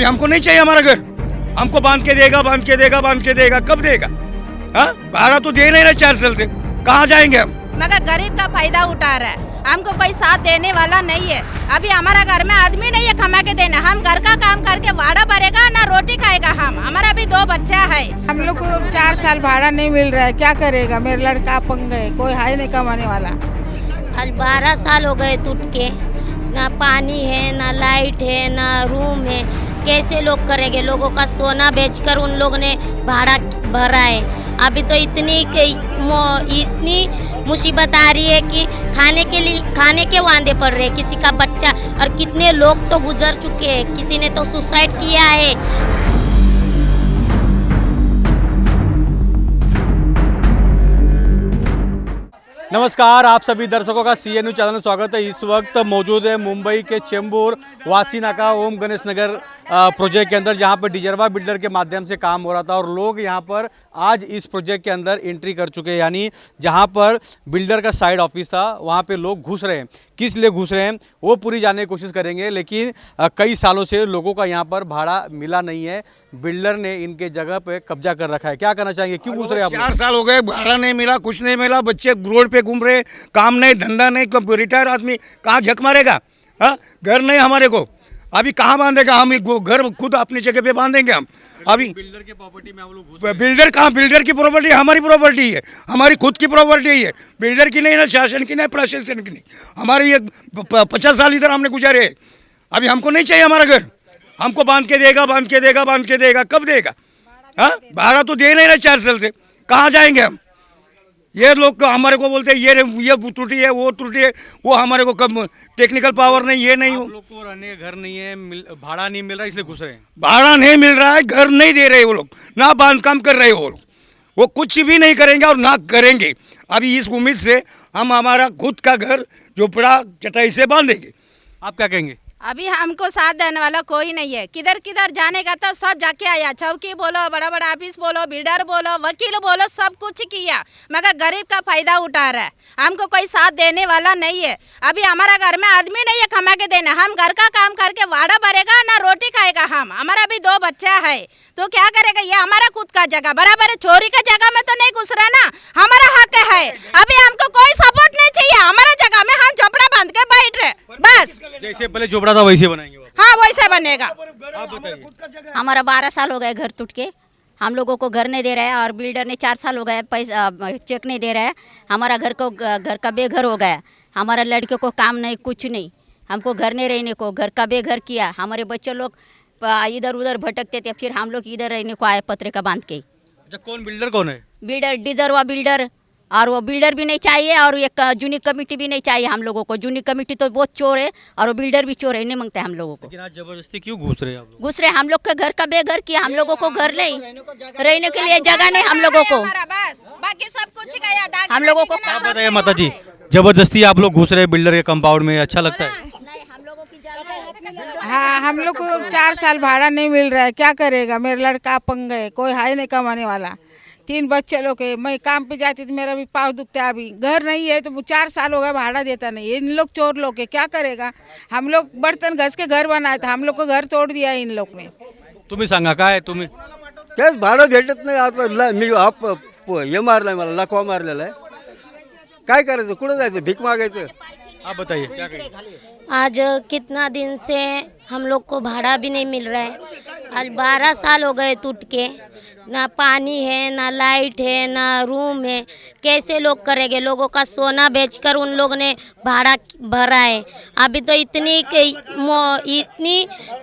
हमको नहीं चाहिए हमारा घर, हमको बांध के देगा, बांध के देगा, बांध के देगा, कब देगा? हाँ, भाड़ा तो दे नहीं रहे 4 साल से, कहाँ जाएंगे हम? मगर गरीब का फायदा उठा रहा है, हमको कोई साथ देने वाला नहीं है। अभी हमारा घर में आदमी नहीं है कमा के देना, हम घर का काम करके भाड़ा भरेगा ना रोटी खाएगा हम। हमारा भी 2 बच्चा है। हम लोग को 4 साल भाड़ा नहीं मिल रहा है, क्या करेगा? मेरा लड़का अपंग है, कोई है नहीं कमाने वाला। आज 12 साल हो गए टूट के, ना पानी है, ना लाइट है, ना रूम है। कैसे लोग करेंगे? लोगों का सोना बेचकर उन लोगों ने भाड़ा भरा है। अभी तो इतनी मुसीबत आ रही है कि खाने के वांदे पड़ रहे हैं। किसी का बच्चा और कितने लोग तो गुजर चुके हैं, किसी ने तो सुसाइड किया है। नमस्कार, आप सभी दर्शकों का CNU चैनल में स्वागत है। इस वक्त मौजूद है मुंबई के चेंबूर वासीनाका ओम गणेश नगर प्रोजेक्ट के अंदर, जहां पर डिजर्वा बिल्डर के माध्यम से काम हो रहा था और लोग यहां पर आज इस प्रोजेक्ट के अंदर एंट्री कर चुके हैं। यानी जहां पर बिल्डर का साइड ऑफिस था वहां पे लोग घुस रहे हैं। किस लिए घुस रहे हैं वो पूरी जानने की कोशिश करेंगे, लेकिन कई सालों से लोगों का यहाँ पर भाड़ा मिला नहीं है। बिल्डर ने इनके जगह पे कब्जा कर रखा है। क्या करना चाहिए, क्यों घुस रहे हैं आप? 4 साल हो गए, भाड़ा नहीं मिला, कुछ नहीं मिला, बच्चे रोड पे घूम रहे, काम नहीं, धंधा नहीं, रिटायर आदमी कहाँ झक मारेगा? हाँ, घर नहीं हमारे को, अभी कहाँ बांधेगा? हम घर खुद अपनी जगह पे बांधेंगे हम। अभी बिल्डर के प्रॉपर्टी में हम लोग घुस रहे हैं। बिल्डर कहाँ? बिल्डर की प्रॉपर्टी हमारी प्रॉपर्टी है, हमारी खुद की प्रॉपर्टी है, बिल्डर की नहीं, ना शासन की, ना प्रशासन की नहीं। हमारी ये 50 साल इधर हमने गुजारे हैं। अभी हमको नहीं चाहिए हमारा घर, हमको बांध के देगा, बांध के देगा, बांध के देगा, कब देगा? हाँ, भाड़ा तो दे नहीं रहे 4 साल से, कहाँ जाएंगे हम? ये लोग हमारे को बोलते हैं ये त्रुटि है, वो त्रुटि है, वो हमारे को कब टेक्निकल पावर नहीं, ये नहीं। आप लोग को रहने का घर नहीं है, भाड़ा नहीं मिल रहा, इसलिए घुस रहे हैं। भाड़ा नहीं मिल रहा है, घर नहीं दे रहे वो लोग, ना बांध काम कर रहे वो लोग, वो कुछ भी नहीं करेंगे और ना करेंगे। अभी इस उम्मीद से हम हमारा खुद का घर झोपड़ा चटाई से बांधेंगे। आप क्या कहेंगे? अभी हमको साथ देने वाला कोई नहीं है। किधर किधर जाने का तो सब जाके आया, चौकी बोलो, बड़ा बड़ा ऑफिस बोलो, बिल्डर बोलो, वकील बोलो, सब कुछ किया, मगर गरीब का फायदा उठा रहा है, हमको कोई साथ देने वाला नहीं है। अभी हमारा घर में आदमी नहीं है कमा के देना, हम घर का काम करके भाड़ा भरेगा ना रोटी खाएगा हम। हमारा भी 2 बच्चा है, तो क्या करेगा? ये हमारा खुद का जगह बराबर है, चोरी का जगह में तो नहीं घुस रहा ना, हमारा हक है। अभी हमको कोई सपोर्ट नहीं चाहिए, हमारा जगह में हम झोपड़ा बांध के बैठ रहे बस। जैसे पहले झोपड़ा था वैसे बनाएंगे वापस। हाँ, वैसे बनेगा। आप बताइए। हमारा 12 साल हो गए घर टूट के, हम लोगों को घर नहीं दे रहा है और बिल्डर ने 4 साल हो गए पैसा चेक नहीं दे रहा है। हमारा घर का बेघर हो गया, हमारा लड़के को काम नहीं, कुछ नहीं, हमको घर नहीं रहने को, घर का बेघर किया। हमारे बच्चे लोग इधर उधर भटकते थे, फिर हम लोग इधर रहने को आए पत्रे का बांध के। अच्छा, कौन बिल्डर कौन है? बिल्डर डिजर्वा बिल्डर, और वो बिल्डर भी नहीं चाहिए और एक जूनी कमेटी भी नहीं चाहिए हम लोगों को। जूनी कमेटी तो बहुत चोर है और वो बिल्डर भी चोर है, नहीं मांगते हम लोगों को। लेकिन आज जबरदस्ती क्यों घुस रहे हैं आप लोग? घुस रहे हम लोग के घर का बेघर किया, हम लोगों को घर नहीं, रहने के लिए जगह नहीं हम लोगों को, बस बाकी सब कुछ गया, हम लोगों को। आप बताइए माता जी, जबरदस्ती आप लोग घुस रहे हैं बिल्डर के कंपाउंड में, अच्छा लगता है? हाँ, हम लोग को 4 साल भाड़ा नहीं मिल रहा है, क्या करेगा? मेरा लड़का अपंग है, कोई है नहीं कमाने वाला, 3 बच्चे लोग है, मैं काम पे जाती थी, मेरा भी पाँव दुखता है। अभी घर नहीं है तो 4 साल हो गए भाड़ा देता नहीं। इन लोग चोर लोग है, क्या करेगा? हम लोग बर्तन घस के घर बनाए थे, हम लोग को घर तोड़ दिया इन लोग ने। तुम्ही सांगा काय तुम्ही? तेच भाडं भेटत नाही. आता मी हे मारलाय, मला लकवा मारलेला आहे. काय करायचं? कुठं जायचं? भीक मागायचं? आप बताइए क्या करेंगे? आज कितना दिन से हम लोग को भाड़ा भी नहीं मिल रहा है। आज 12 साल हो गए टूट के, ना पानी है, ना लाइट है, ना रूम है। कैसे लोग करेंगे? लोगों का सोना बेचकर उन लोगों ने भाड़ा भरा है। अभी तो इतनी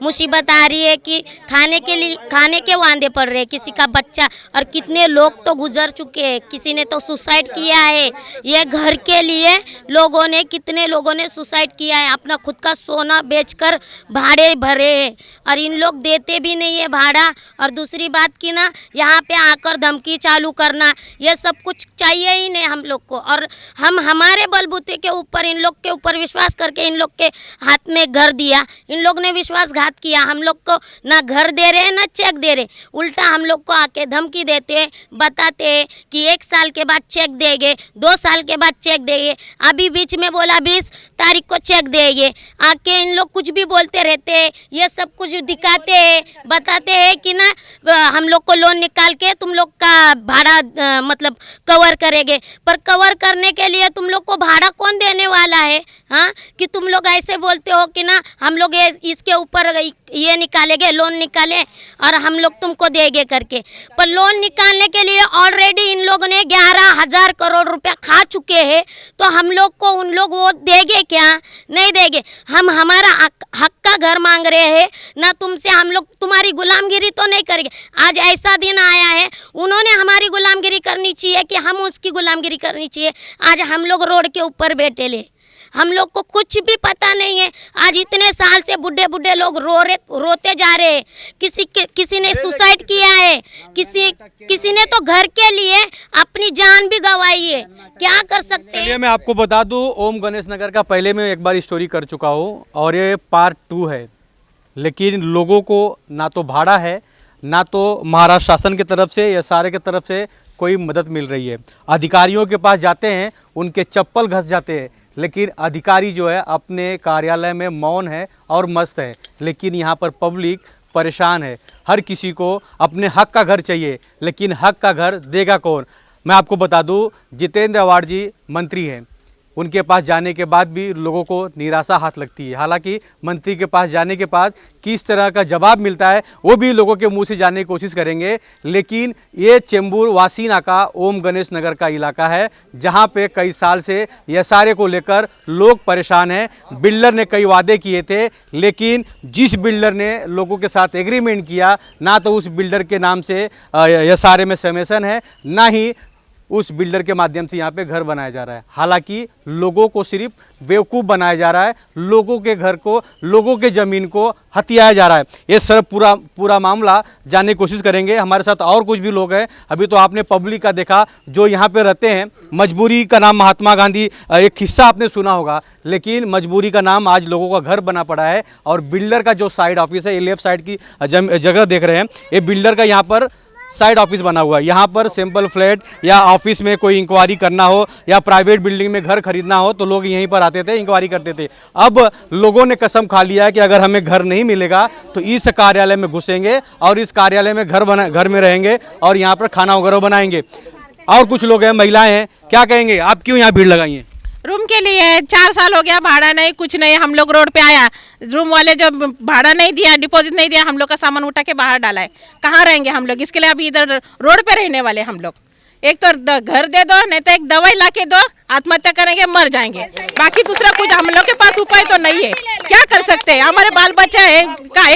मुसीबत आ रही है कि खाने के वांदे पड़ रहे हैं। किसी का बच्चा और कितने लोग तो गुजर चुके हैं, किसी ने तो सुसाइड किया है। ये घर के लिए कितने लोगों ने सुसाइड किया है, अपना खुद का सोना बेचकर भाड़े भरे हैं और इन लोग देते भी नहीं है भाड़ा। और दूसरी बात की ना, यहाँ पे आकर धमकी चालू करना, ये सब कुछ चाहिए ही नहीं हम लोग को। और हम हमारे बलबूते के ऊपर, इन लोग के ऊपर विश्वास करके इन लोग के हाथ में घर दिया, इन लोग ने विश्वासघात किया। हम लोग को ना घर दे रहे ना चेक दे रहे, उल्टा हम लोग को आके धमकी देते, बताते हैं कि 1 साल के बाद चेक देंगे, 2 साल के बाद चेक देंगे। अभी बीच में बोला 20 तारीख को चेक देंगे। आके इन लोग कुछ भी बोलते रहते हैं, ये सब कुछ दिखाते हैं, बताते हैं कि ना हम लोग को लोन निकाल के तुम लोग का भाड़ा मतलब कवर करेंगे। पर कवर करने के लिए तुम लोग को भाड़ा कौन देने वाला है? हाँ, कि तुम लोग ऐसे बोलते हो कि ना हम लोग इसके ऊपर ये निकालेंगे, लोन निकाले और हम लोग तुमको देंगे करके। पर लोन निकालने के लिए ऑलरेडी इन लोगों ने 11,000 करोड़ रुपया खा चुके हैं, तो हम लोग को उन लोग वो देंगे क्या? नहीं देंगे। हम हमारा हक का घर मांग रहे हैं ना, तुमसे हम लोग तुम्हारी गुलामगिरी तो नहीं करेंगे। आज ऐसा दिन आया है, उन्होंने हमारी गुलामगिरी करनी चाहिए कि हम उसकी गुलामगिरी करनी चाहिए। आज हम लोग रोड के ऊपर बैठे ले, हम लोग को कुछ भी पता नहीं है। आज इतने साल से बुढ़े बुढ़े लोग रोते जा रहे हैं। किसी ने सुसाइड किया है, किसी ने तो घर के लिए अपनी जान भी गंवाई है। क्या कर सकते हैं? चलिए मैं आपको बता दूं, ओम गणेश नगर का पहले मैं एक बार स्टोरी कर चुका हूं और ये पार्ट 2 है। लेकिन लोगों को ना तो भाड़ा है, ना तो महाराष्ट्र शासन की तरफ से या सारे की तरफ से कोई मदद मिल रही है। अधिकारियों के पास जाते हैं, उनके चप्पल घस जाते हैं, लेकिन अधिकारी जो है अपने कार्यालय में मौन है और मस्त है। लेकिन यहाँ पर पब्लिक परेशान है। हर किसी को अपने हक का घर चाहिए, लेकिन हक का घर देगा कौन? मैं आपको बता दूं, जितेंद्र आव्हाड जी मंत्री हैं, उनके पास जाने के बाद भी लोगों को निराशा हाथ लगती है। हालांकि मंत्री के पास जाने के बाद किस तरह का जवाब मिलता है वो भी लोगों के मुंह से जानने की कोशिश करेंगे। लेकिन ये चेंबूर वासी नाका ओम गणेश नगर का इलाका है, जहां पे कई साल से यसारे को लेकर लोग परेशान हैं। बिल्डर ने कई वादे किए थे, लेकिन जिस बिल्डर ने लोगों के साथ एग्रीमेंट किया, ना तो उस बिल्डर के नाम से यसारे में समेसन है, ना ही उस बिल्डर के माध्यम से यहाँ पे घर बनाया जा रहा है। हालांकि लोगों को सिर्फ बेवकूफ़ बनाया जा रहा है, लोगों के घर को, लोगों के ज़मीन को हथियाया जा रहा है। ये सर पूरा मामला जानने की कोशिश करेंगे। हमारे साथ और कुछ भी लोग हैं। अभी तो आपने पब्लिक का देखा जो यहाँ पे रहते हैं। मजबूरी का नाम महात्मा गांधी, एक किस्सा आपने सुना होगा, लेकिन मजबूरी का नाम आज लोगों का घर बना पड़ा है। और बिल्डर का जो साइड ऑफिस है, ये लेफ्ट साइड की जगह देख रहे हैं, ये बिल्डर का यहाँ पर साइड ऑफिस बना हुआ है। यहाँ पर सिंपल फ्लैट या ऑफिस में कोई इंक्वायरी करना हो या प्राइवेट बिल्डिंग में घर खरीदना हो तो लोग यहीं पर आते थे, इंक्वायरी करते थे। अब लोगों ने कसम खा लिया है कि अगर हमें घर नहीं मिलेगा तो इस कार्यालय में घुसेंगे और इस कार्यालय में घर में रहेंगे और यहाँ पर खाना वगैरह बनाएंगे। और कुछ लोग हैं, महिलाएं हैं, क्या कहेंगे? आप क्यों यहाँ भीड़ लगाई है? रूम के लिए 4 साल हो गया, भाड़ा नहीं, कुछ नहीं। हम लोग रोड पे आया, रूम वाले जब भाड़ा नहीं दिया, डिपॉजिट नहीं दिया, हम लोग का सामान उठा के बाहर डाला है। कहाँ रहेंगे हम लोग? इसके लिए अभी इधर रोड पे रहने वाले हम लोग। एक तो घर दे दो, नहीं तो एक दवाई ला के दो, आत्महत्या करेंगे, मर जाएंगे। बाकी दूसरा कुछ हम लोग के पास उपाय तो नहीं है। क्या कर सकते हैं? हमारे बाल बच्चा है का,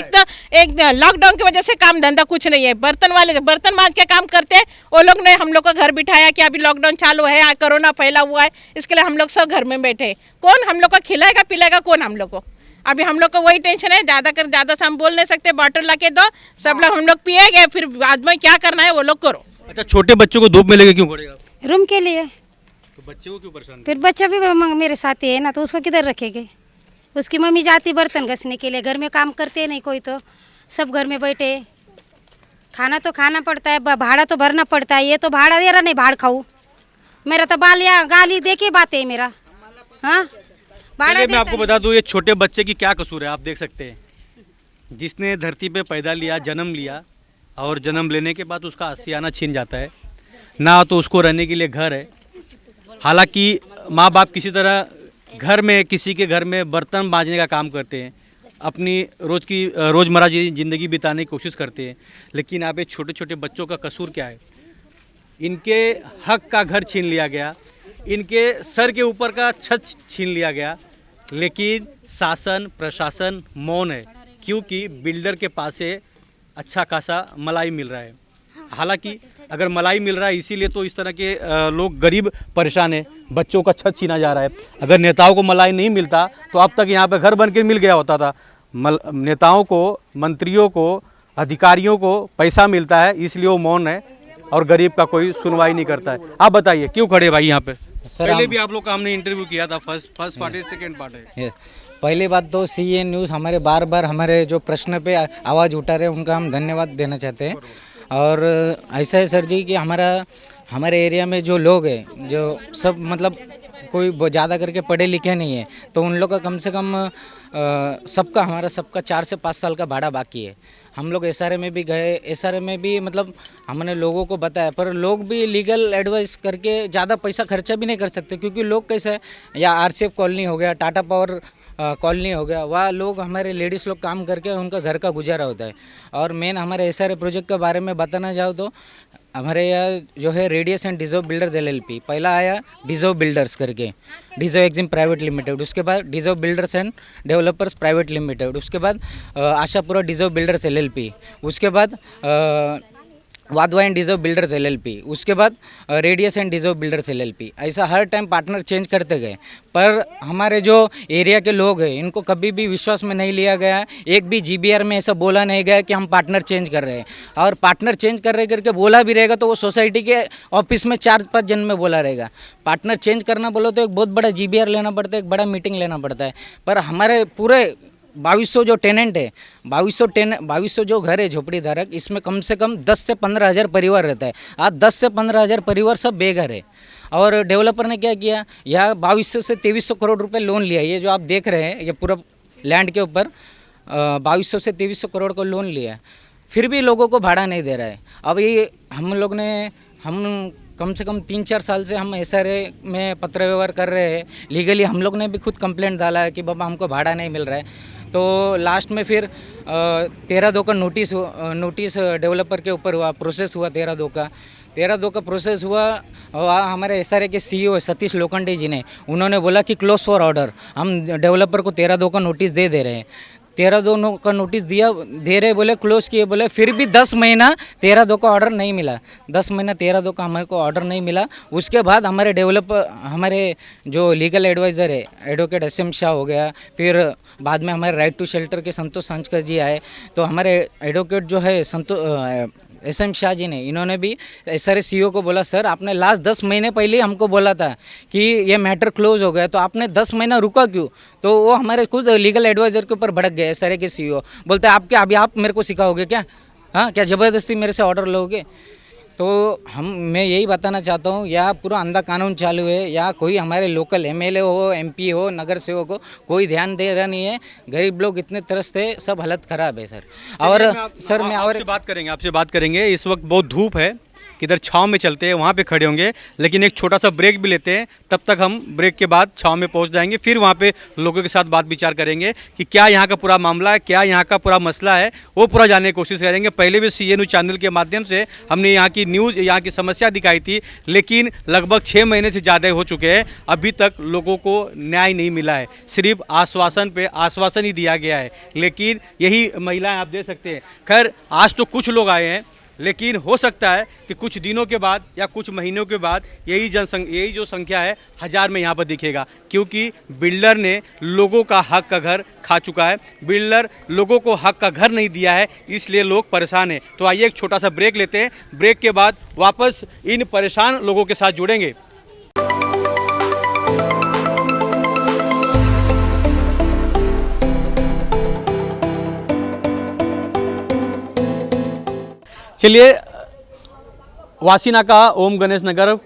एक लॉकडाउन की वजह से काम धंधा कुछ नहीं है। बर्तन वाले बर्तन मांज के काम करते हैं, वो लोग ने हम लोग को घर बिठाया कि अभी लॉकडाउन चालू है, कोरोना फैला हुआ है, इसके लिए हम लोग सब घर में बैठे। कौन हम लोग को खिलाएगा पिलाएगा? कौन हम लोग को? अभी हम लोग को वही टेंशन है। ज़्यादा से हम बोल नहीं सकते। बॉटल ला के दो, सब लोग हम लोग पिएंगे, फिर बाद में क्या करना है वो लोग करो। अच्छा, छोटे बच्चों को धूप में लेके क्यों पड़ेगा? रूम के लिए। तो बच्चे को क्यों परेशान? फिर बच्चा भी मेरे साथ ही है ना, तो उसको किधर रखेंगे? उसकी मम्मी जाती बर्तन घसने के लिए, घर में काम करते नहीं कोई, तो सब घर में बैठे। खाना तो खाना पड़ता है, भाड़ा तो भरना पड़ता है। ये तो भाड़ा दे रहा नहीं, भाड़ खाऊँ मेरा तो गाली दे के बात है मेरा। हाँ, भाड़ा। मैं आपको बता दूं, ये छोटे बच्चे की क्या कसूर है? आप देख सकते हैं, जिसने धरती पे पैदा लिया, जन्म लिया, और जन्म लेने के बाद उसका आशियाना छीन जाता है, ना तो उसको रहने के लिए घर है। हालांकि माँ बाप किसी तरह घर में, किसी के घर में बर्तन मांजने का काम करते हैं, अपनी रोज़मर्रा ज़िंदगी बिताने की कोशिश करते हैं। लेकिन यहाँ पे छोटे छोटे बच्चों का कसूर क्या है? इनके हक का घर छीन लिया गया, इनके सर के ऊपर का छत छीन लिया गया, लेकिन शासन प्रशासन मौन है, क्योंकि बिल्डर के पास से अच्छा खासा मलाई मिल रहा है। हालांकि अगर मलाई मिल रहा है इसीलिए तो इस तरह के लोग गरीब परेशान है, बच्चों का छत छीना जा रहा है। अगर नेताओं को मलाई नहीं मिलता तो अब तक यहाँ पे घर बन के मिल गया होता था। नेताओं को, मंत्रियों को अधिकारियों को पैसा मिलता है इसलिए वो मौन है और गरीब का कोई सुनवाई नहीं करता है। आप बताइए क्यों खड़े भाई यहाँ पे? पहले भी आप लोग का हमने इंटरव्यू किया था, फर्स्ट पार्ट है, सेकंड पार्ट है। पहली बात तो सीए न्यूज़ हमारे बार बार हमारे जो प्रश्न पे आवाज़ उठा रहे हैं उनका हम धन्यवाद देना चाहते हैं। और ऐसा है सर जी कि हमारे एरिया में जो लोग हैं जो सब मतलब कोई ज़्यादा करके पढ़े लिखे नहीं है, तो उन लोग का कम से कम हमारा सबका 4 से 5 साल का भाड़ा बाकी है। हम लोग एसआरए में भी गए, एसआरए में भी मतलब हमने लोगों को बताया, पर लोग भी लीगल एडवाइस करके ज़्यादा पैसा खर्चा भी नहीं कर सकते, क्योंकि लोग कैसे है, या आरसीएफ कॉलोनी हो गया, टाटा पावर कॉलोनी हो गया, वह लोग हमारे लेडीज़ लोग काम करके उनका घर का गुजारा होता है। और मेन हमारे एसआरए प्रोजेक्ट के बारे में बताना चाहो तो हमारे यहाँ जो है radius and deserve builders LLP, पहला आया डिजर्व बिल्डर्स करके, डिजर्व एक्जिम प्राइवेट लिमिटेड, उसके बाद deserve builders and developers private limited, उसके बाद आशापुरा डिजर्व बिल्डर्स एलएलपी, उसके बाद Wadhwa and deserve builders LLP, उसके बाद radius and deserve builders LLP. ऐसा हर टाइम पार्टनर चेंज करते गए, पर हमारे जो एरिया के लोग हैं इनको कभी भी विश्वास में नहीं लिया गया। एक भी जीबीआर में ऐसा बोला नहीं गया कि हम पार्टनर चेंज कर रहे हैं, और पार्टनर चेंज कर रहे करके बोला भी रहेगा तो वो सोसाइटी के ऑफिस में 4-5 जन में बोला रहेगा। पार्टनर चेंज करना बोलो तो एक बहुत बड़ा जीबीआर लेना पड़ता है, एक बड़ा मीटिंग लेना पड़ता है। पर हमारे पूरे 2200 जो टेनेंट है, 2200 जो घर है झोपड़ी धारक, इसमें कम से कम 10 से 15 हज़ार परिवार रहता है। आज 10 से 15 हज़ार परिवार सब बेघर है। और डेवलपर ने क्या किया, यहाँ 2200 से 2300 करोड़ रुपए लोन लिया। ये जो आप देख रहे हैं ये पूरा लैंड के ऊपर 2200 से 2300 करोड़ का लोन लिया, फिर भी लोगों को भाड़ा नहीं दे रहा है। अब ये हम कम से कम 3-4 साल से हम एसआरए में पत्र व्यवहार कर रहे हैं। लीगली हम लोग ने भी खुद कंप्लेंट डाला है कि बाबा हमको भाड़ा नहीं मिल रहा है। तो लास्ट में फिर 13/2 का नोटिस डेवलपर के ऊपर हुआ, प्रोसेस हुआ 13/2 का प्रोसेस हुआ। हमारे एसआरए के सीईओ सतीश लोखंडे जी ने उन्होंने बोला कि क्लोज फॉर ऑर्डर, हम डेवलपर को 13/2 का नोटिस दे रहे हैं। 13/2 का नोटिस दे रहे बोले, क्लोज किए बोले, फिर भी 10 महीना 13/2 का ऑर्डर नहीं मिला। 10 महीना 13/2 का हमारे को ऑर्डर नहीं मिला। उसके बाद हमारे जो लीगल एडवाइज़र है एडवोकेट SM शाह हो गया, फिर बाद में हमारे राइट टू शेल्टर के संतोष सांचकर जी आए। तो हमारे एडवोकेट जो है SM शाह जी ने, इन्होंने भी एसआरए सीईओ को बोला, सर आपने लास्ट 10 महीने पहले हमको बोला था कि ये मैटर क्लोज हो गया, तो आपने 10 महीना रुका क्यों? तो वो हमारे खुद लीगल एडवाइज़र के ऊपर भड़क गए। एसआरए के सीईओ बोलते हैं अभी आप मेरे को सिखाओगे क्या? हाँ, क्या ज़बरदस्ती मेरे से ऑर्डर लोगे? तो मैं यही बताना चाहता हूँ, या पूरा अंधा कानून चालू है, या कोई हमारे लोकल MLA हो, MP हो, नगर सेवक हो, कोई ध्यान दे रहा नहीं है। गरीब लोग इतने त्रस्त है, सब हालत ख़राब है सर। और सर मैं आपसे बात करेंगे। इस वक्त बहुत धूप है, किधर छाँव में चलते हैं वहाँ पे खड़े होंगे, लेकिन एक छोटा सा ब्रेक भी लेते हैं। तब तक हम ब्रेक के बाद छाँव में पहुँच जाएंगे, फिर वहाँ पे लोगों के साथ बात विचार करेंगे कि क्या यहाँ का पूरा मामला है, क्या यहाँ का पूरा मसला है, वो पूरा जानने की कोशिश करेंगे। पहले भी CA न्यूज़ चैनल के माध्यम से हमने यहाँ की न्यूज़, यहाँ की समस्या दिखाई थी, लेकिन लगभग 6 महीने से ज़्यादा हो चुके हैं, अभी तक लोगों को न्याय नहीं मिला है। सिर्फ आश्वासन पे आश्वासन ही दिया गया है, लेकिन यही महिलाएं आप देख सकते हैं। खैर आज तो कुछ लोग आए हैं, लेकिन हो सकता है कि कुछ दिनों के बाद या कुछ महीनों के बाद यही जो संख्या है 1000 में यहाँ पर दिखेगा, क्योंकि बिल्डर ने लोगों का हक का घर खा चुका है। बिल्डर लोगों को हक का घर नहीं दिया है, इसलिए लोग परेशान हैं। तो आइए एक छोटा सा ब्रेक लेते हैं, ब्रेक के बाद वापस इन परेशान लोगों के साथ जुड़ेंगे। चलिए, वासीनाका ओम गणेश नगर,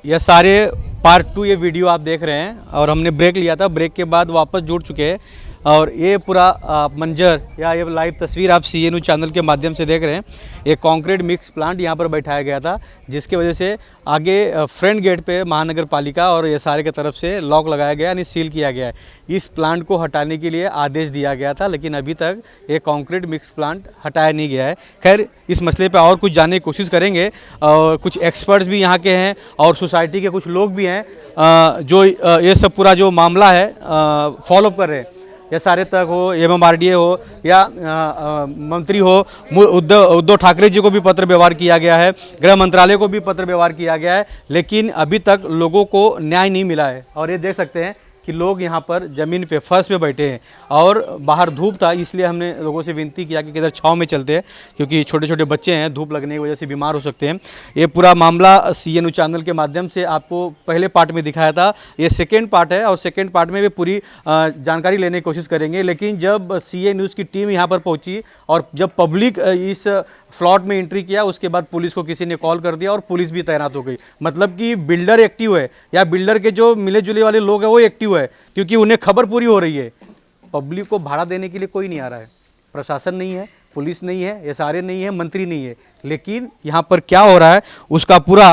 यह सारे पार्ट 2 ये वीडियो आप देख रहे हैं, और हमने ब्रेक लिया था। ब्रेक के बाद वापस जुड़ चुके हैं, और ये पूरा मंजर या ये लाइव तस्वीर आप CA न्यूज़ चैनल के माध्यम से देख रहे हैं। एक कंक्रीट मिक्स प्लांट यहाँ पर बैठाया गया था, जिसकी वजह से आगे फ्रंट गेट पे महानगर पालिका और ये सारे की तरफ से लॉक लगाया गया, यानी सील किया गया है। इस प्लांट को हटाने के लिए आदेश दिया गया था, लेकिन अभी तक ये कंक्रीट मिक्स प्लांट हटाया नहीं गया है। खैर इस मसले पर और कुछ जानने की कोशिश करेंगे, और कुछ एक्सपर्ट्स भी यहाँ के हैं और सोसाइटी के कुछ लोग भी हैं जो ये सब पूरा जो मामला है फॉलोअप कर रहे हैं। या सारे तक हो, MMRDA हो, या मंत्री हो, उद्धव ठाकरे जी को भी पत्र व्यवहार किया गया है, गृह मंत्रालय को भी पत्र व्यवहार किया गया है, लेकिन अभी तक लोगों को न्याय नहीं मिला है। और ये देख सकते हैं कि लोग यहाँ पर ज़मीन पे फर्श पे बैठे हैं और बाहर धूप था, इसलिए हमने लोगों से विनती किया कि किधर छाँव में चलते हैं, क्योंकि छोटे छोटे बच्चे हैं, धूप लगने की वजह से बीमार हो सकते हैं। ये पूरा मामला CNU चैनल के माध्यम से आपको पहले पार्ट में दिखाया था, ये सेकेंड पार्ट है और सेकेंड पार्ट में भी पूरी जानकारी लेने की कोशिश करेंगे। लेकिन जब CA न्यूज़ की टीम यहाँ पर पहुँची और जब पब्लिक इस फ्लॉट में एंट्री किया, उसके बाद पुलिस को किसी ने कॉल कर दिया और पुलिस भी तैनात हो गई। मतलब कि बिल्डर एक्टिव है या बिल्डर के जो मिले जुले वाले लोग हैं वो एक्टिव है, क्योंकि उन्हें खबर पूरी हो रही है। पब्लिक को भाड़ा देने के लिए कोई नहीं आ रहा है, प्रशासन नहीं है, पुलिस नहीं है, SRA नहीं है, मंत्री नहीं है, लेकिन यहाँ पर क्या हो रहा है उसका पूरा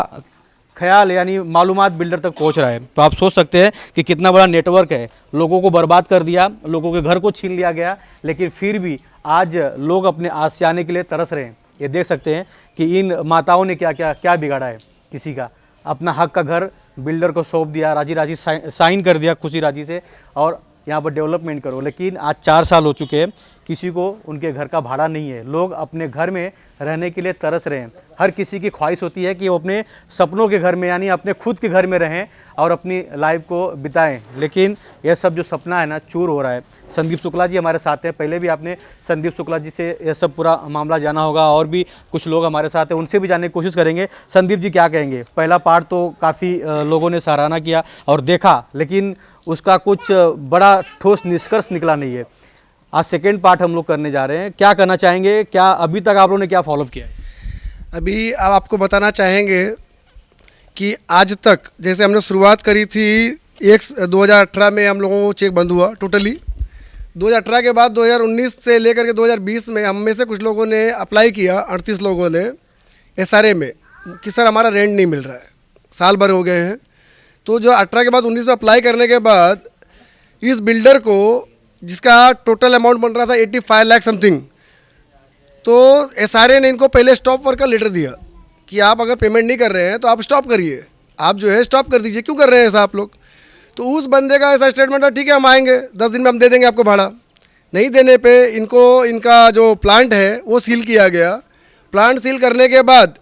ख्याल यानी मालूमात बिल्डर तक पहुँच रहा है। तो आप सोच सकते हैं कि कितना बड़ा नेटवर्क है। लोगों को बर्बाद कर दिया, लोगों के घर को छीन लिया गया, लेकिन फिर भी आज लोग अपने आशियाने के लिए तरस रहे हैं। ये देख सकते हैं कि इन माताओं ने क्या बिगाड़ा है। किसी का अपना हक का घर बिल्डर को सौंप दिया, राजी राजी साइन कर दिया खुशी राजी से, और यहाँ पर डेवलपमेंट करो। लेकिन आज 4 साल हो चुके हैं, किसी को उनके घर का भाड़ा नहीं है। लोग अपने घर में रहने के लिए तरस रहे हैं। हर किसी की ख्वाहिश होती है कि वो अपने सपनों के घर में यानी अपने खुद के घर में रहें और अपनी लाइफ को बिताएं, लेकिन यह सब जो सपना है ना चूर हो रहा है। संदीप शुक्ला जी हमारे साथ हैं, पहले भी आपने संदीप शुक्ला जी से यह सब पूरा मामला जाना होगा, और भी कुछ लोग हमारे साथ हैं, उनसे भी जानने की कोशिश करेंगे। संदीप जी क्या कहेंगे? पहला पार्ट तो काफ़ी लोगों ने सराहना किया और देखा, लेकिन उसका कुछ बड़ा ठोस निष्कर्ष निकला नहीं है। आज सेकेंड पार्ट हम लोग करने जा रहे हैं, क्या करना चाहेंगे? क्या अभी तक आप लोगों ने क्या फॉलोअप किया है? अभी अब आपको बताना चाहेंगे कि आज तक जैसे हमने शुरुआत करी थी 2018 में हम लोगों को चेक बंद हुआ टोटली। 2018 के बाद 2019 से लेकर के 2020 में हम में से कुछ लोगों ने अप्लाई किया, 38 लोगों ने SRA में कि सर हमारा रेंट नहीं मिल रहा है, साल भर हो गए हैं। तो जो 18 के बाद 19 में अप्लाई करने के बाद इस बिल्डर को, जिसका टोटल अमाउंट बन रहा था 85 लाख समथिंग, तो SRA ने इनको पहले स्टॉप वर्क का लेटर दिया कि आप अगर पेमेंट नहीं कर रहे हैं तो आप स्टॉप करिए, आप जो है स्टॉप कर दीजिए, क्यों कर रहे हैं ऐसा आप लोग। तो उस बंदे का ऐसा स्टेटमेंट था, ठीक है हम आएंगे 10 दिन में हम दे देंगे आपको भाड़ा। नहीं देने पे इनका जो प्लांट है वो सील किया गया। प्लांट सील करने के बाद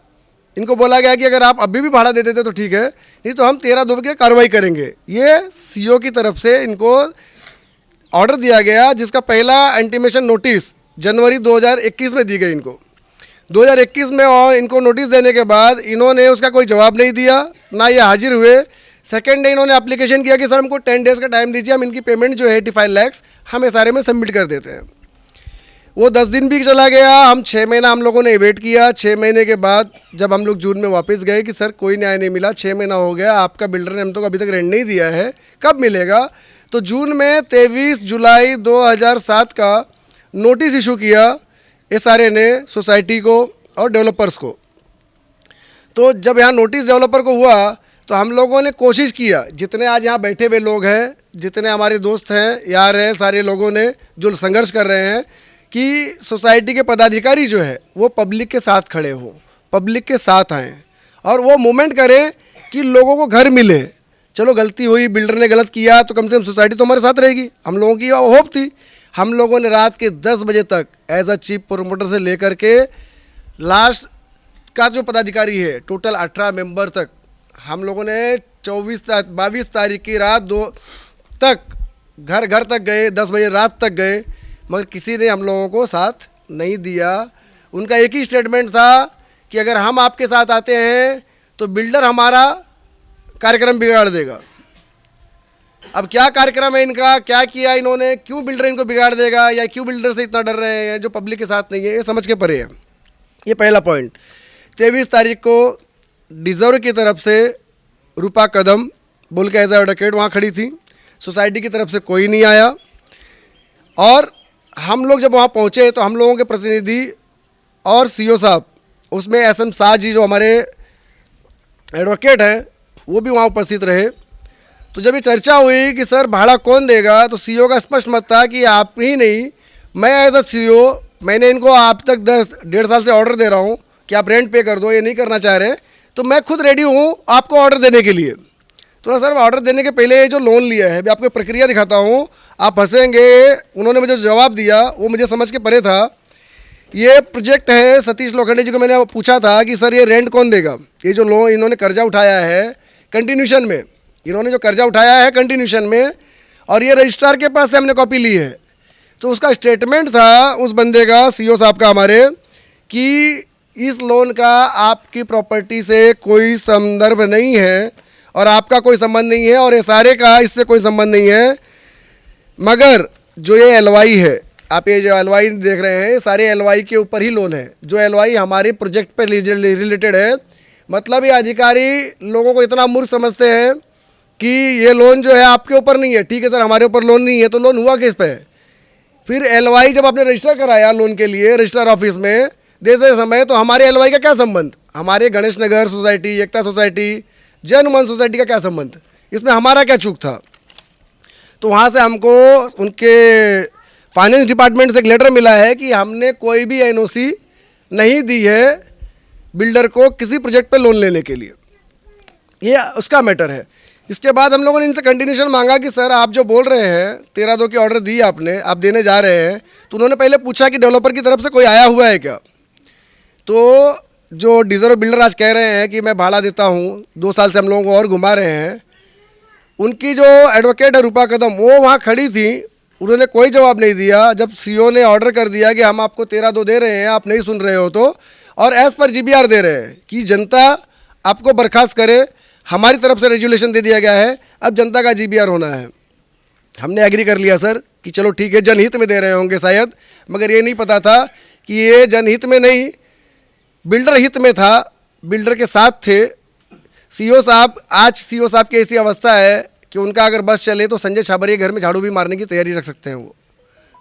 इनको बोला गया कि अगर आप अभी भी भाड़ा दे देते तो ठीक है, नहीं तो हम 13/2 की कार्रवाई करेंगे। ये CO की तरफ से इनको ऑर्डर दिया गया, जिसका पहला इंटीमेशन नोटिस जनवरी 2021 में दी गई इनको। 2021 में और इनको नोटिस देने के बाद इन्होंने उसका कोई जवाब नहीं दिया, ना ये हाजिर हुए। सेकेंड डे इन्होंने एप्लीकेशन किया कि सर हमको 10 डेज़ का टाइम दीजिए, हम इनकी पेमेंट जो है 85 लाख हम SRA में सबमिट कर देते हैं। वो 10 दिन भी चला गया, हम 6 महीना हम लोगों ने वेट किया। 6 महीने के बाद जब हम लोग जून में वापस गए कि सर कोई न्याय नहीं मिला, 6 महीना हो गया, आपका बिल्डर ने हम तो अभी तक रेंट नहीं दिया है, कब मिलेगा। तो जून में 23 जुलाई 2007 का नोटिस इशू किया SRA ने सोसाइटी को और डेवलपर्स को। तो जब यहाँ नोटिस डेवलपर को हुआ तो हम लोगों ने कोशिश किया, जितने आज यहाँ बैठे हुए लोग हैं, जितने हमारे दोस्त हैं, यार हैं, सारे लोगों ने जो संघर्ष कर रहे हैं कि सोसाइटी के पदाधिकारी जो है वो पब्लिक के साथ खड़े हों, पब्लिक के साथ आएँ और वो मूवमेंट करें कि लोगों को घर मिले। चलो गलती हुई, बिल्डर ने गलत किया तो कम से कम सोसाइटी तो हमारे साथ रहेगी, हम लोगों की होप थी। हम लोगों ने रात के 10 बजे तक एज अ चीफ प्रोमोटर से लेकर के लास्ट का जो पदाधिकारी है टोटल 18 मेंबर तक हम लोगों ने 22 तारीख की रात 2 तक घर घर तक गए, 10 बजे रात तक गए, मगर किसी ने हम लोगों को साथ नहीं दिया। उनका एक ही स्टेटमेंट था कि अगर हम आपके साथ आते हैं तो बिल्डर हमारा कार्यक्रम बिगाड़ देगा। अब क्या कार्यक्रम है इनका, क्या किया इन्होंने, क्यों बिल्डर इनको बिगाड़ देगा या क्यों बिल्डर से इतना डर रहे हैं जो पब्लिक के साथ नहीं है, ये समझ के परे है। ये पहला पॉइंट। 23 तारीख को डिज़र्व की तरफ से रूपा कदम बोल के एज एडवोकेट वहाँ खड़ी थी, सोसाइटी की तरफ से कोई नहीं आया। और हम लोग जब वहाँ पहुँचे तो हम लोगों के प्रतिनिधि और CO साहब, उसमें SM शाह जी जो हमारे एडवोकेट हैं वो भी वहाँ उपस्थित रहे। तो जब ये चर्चा हुई कि सर भाड़ा कौन देगा, तो CO का स्पष्ट मत था कि आप ही नहीं, मैं एज अ CO मैंने इनको आप तक 1.5 साल से ऑर्डर दे रहा हूँ कि आप रेंट पे कर दो, ये नहीं करना चाह रहे, तो मैं खुद रेडी हूँ आपको ऑर्डर देने के लिए। तो सर ऑर्डर देने के पहले जो लोन लिया है, अभी आपको प्रक्रिया दिखाता हूँ, आप हंसेंगे। उन्होंने मुझे जवाब दिया वो मुझे समझ के परे था। ये प्रोजेक्ट है, सतीश लोखंडे जी को मैंने पूछा था कि सर ये रेंट कौन देगा, ये जो लोन इन्होंने कर्जा उठाया है कंटिन्यूशन में, इन्होंने जो कर्जा उठाया है कंटिन्यूशन में, और ये रजिस्ट्रार के पास से हमने कॉपी ली है। तो उसका स्टेटमेंट था उस बंदे का, सीओ साहब का हमारे, कि इस लोन का आपकी प्रॉपर्टी से कोई संदर्भ नहीं है और आपका कोई संबंध नहीं है और SRA का इससे कोई संबंध नहीं है, मगर जो ये LY है, आप ये जो LY देख रहे हैं, सारे LY के ऊपर ही लोन है। जो LY हमारे प्रोजेक्ट पर रिलेटेड है। मतलब ये अधिकारी लोगों को इतना मूर्ख समझते हैं कि ये लोन जो है आपके ऊपर नहीं है। ठीक है सर, हमारे ऊपर लोन नहीं है, तो लोन हुआ किस पे? फिर LY जब आपने रजिस्टर कराया लोन के लिए रजिस्टर ऑफिस में देते समय, तो हमारे LY का क्या संबंध? हमारे गणेश नगर सोसाइटी, एकता सोसाइटी, जैन उमन सोसाइटी का क्या संबंध? इसमें हमारा क्या चूक था? तो वहाँ से हमको उनके फाइनेंस डिपार्टमेंट से एक लेटर मिला है कि हमने कोई भी NOC नहीं दी है बिल्डर को किसी प्रोजेक्ट पे लोन लेने के लिए। ये उसका मैटर है। इसके बाद हम लोगों ने इनसे कंटिन्यूशन मांगा कि सर आप जो बोल रहे हैं 13/2 की ऑर्डर दी आपने, आप देने जा रहे हैं, तो उन्होंने पहले पूछा कि डेवलपर की तरफ से कोई आया हुआ है क्या? तो जो डिजर्व बिल्डर आज कह रहे हैं कि मैं भाड़ा देता हूँ, 2 साल से हम लोगों को और घुमा रहे हैं, उनकी जो एडवोकेट है रूपा कदम, वो वहाँ खड़ी थी, उन्होंने कोई जवाब नहीं दिया। जब सीओ ने ऑर्डर कर दिया कि हम आपको 13/2 दे रहे हैं, आप नहीं सुन रहे हो, तो और एज पर GBR दे रहे हैं कि जनता आपको बर्खास्त करे, हमारी तरफ से रेजुलेशन दे दिया गया है, अब जनता का GBR होना है। हमने एग्री कर लिया सर कि चलो ठीक है, जनहित में दे रहे होंगे शायद, मगर ये नहीं पता था कि ये जनहित में नहीं, बिल्डर हित में था, बिल्डर के साथ थे। सीओ साहब, आज सीओ साहब की ऐसी अवस्था है कि उनका अगर बस चले तो संजय छाबरिया घर में झाड़ू भी मारने की तैयारी रख सकते हैं। वो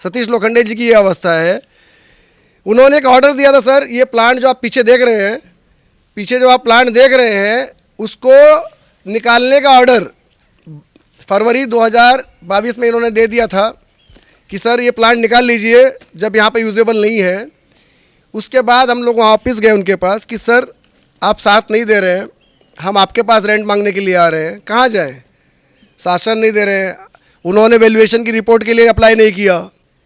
सतीश लोखंडे जी की ये अवस्था है। उन्होंने एक ऑर्डर दिया था सर, ये प्लांट जो आप पीछे देख रहे हैं, पीछे जो आप प्लांट देख रहे हैं, उसको निकालने का ऑर्डर फरवरी 2022 में इन्होंने दे दिया था कि सर ये प्लांट निकाल लीजिए जब यहाँ पे यूजेबल नहीं है। उसके बाद हम लोग वहाँ ऑफिस गए उनके पास कि सर आप साथ नहीं दे रहे हैं, हम आपके पास रेंट मांगने के लिए आ रहे हैं, कहाँ जाएं? शासन नहीं दे रहे हैं। उन्होंने वैल्यूएशन की रिपोर्ट के लिए अप्लाई नहीं किया,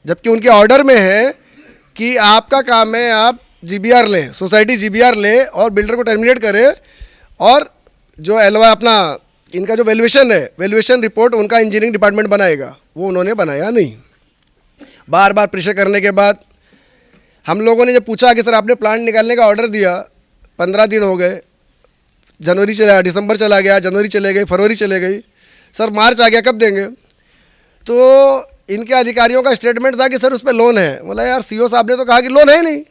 जबकि उनके ऑर्डर में है कि आपका काम है आप GBR लें, सोसाइटी GBR ले और बिल्डर को टर्मिनेट करें, और जो LY अपना इनका जो वैल्यूएशन है, वैल्यूएशन रिपोर्ट उनका इंजीनियरिंग डिपार्टमेंट बनाएगा, वो उन्होंने बनाया नहीं। बार बार प्रेशर करने के बाद हम लोगों ने जब पूछा कि सर आपने प्लांट निकालने का ऑर्डर दिया, 15 दिन हो गए, जनवरी चला, दिसंबर चला गया, जनवरी चले गई, फरवरी चले गई, सर मार्च आ गया, कब देंगे? तो इनके अधिकारियों का स्टेटमेंट था कि सर उस पर लोन है। बोला यार सीओ साहब ने तो कहा कि लोन है नहीं,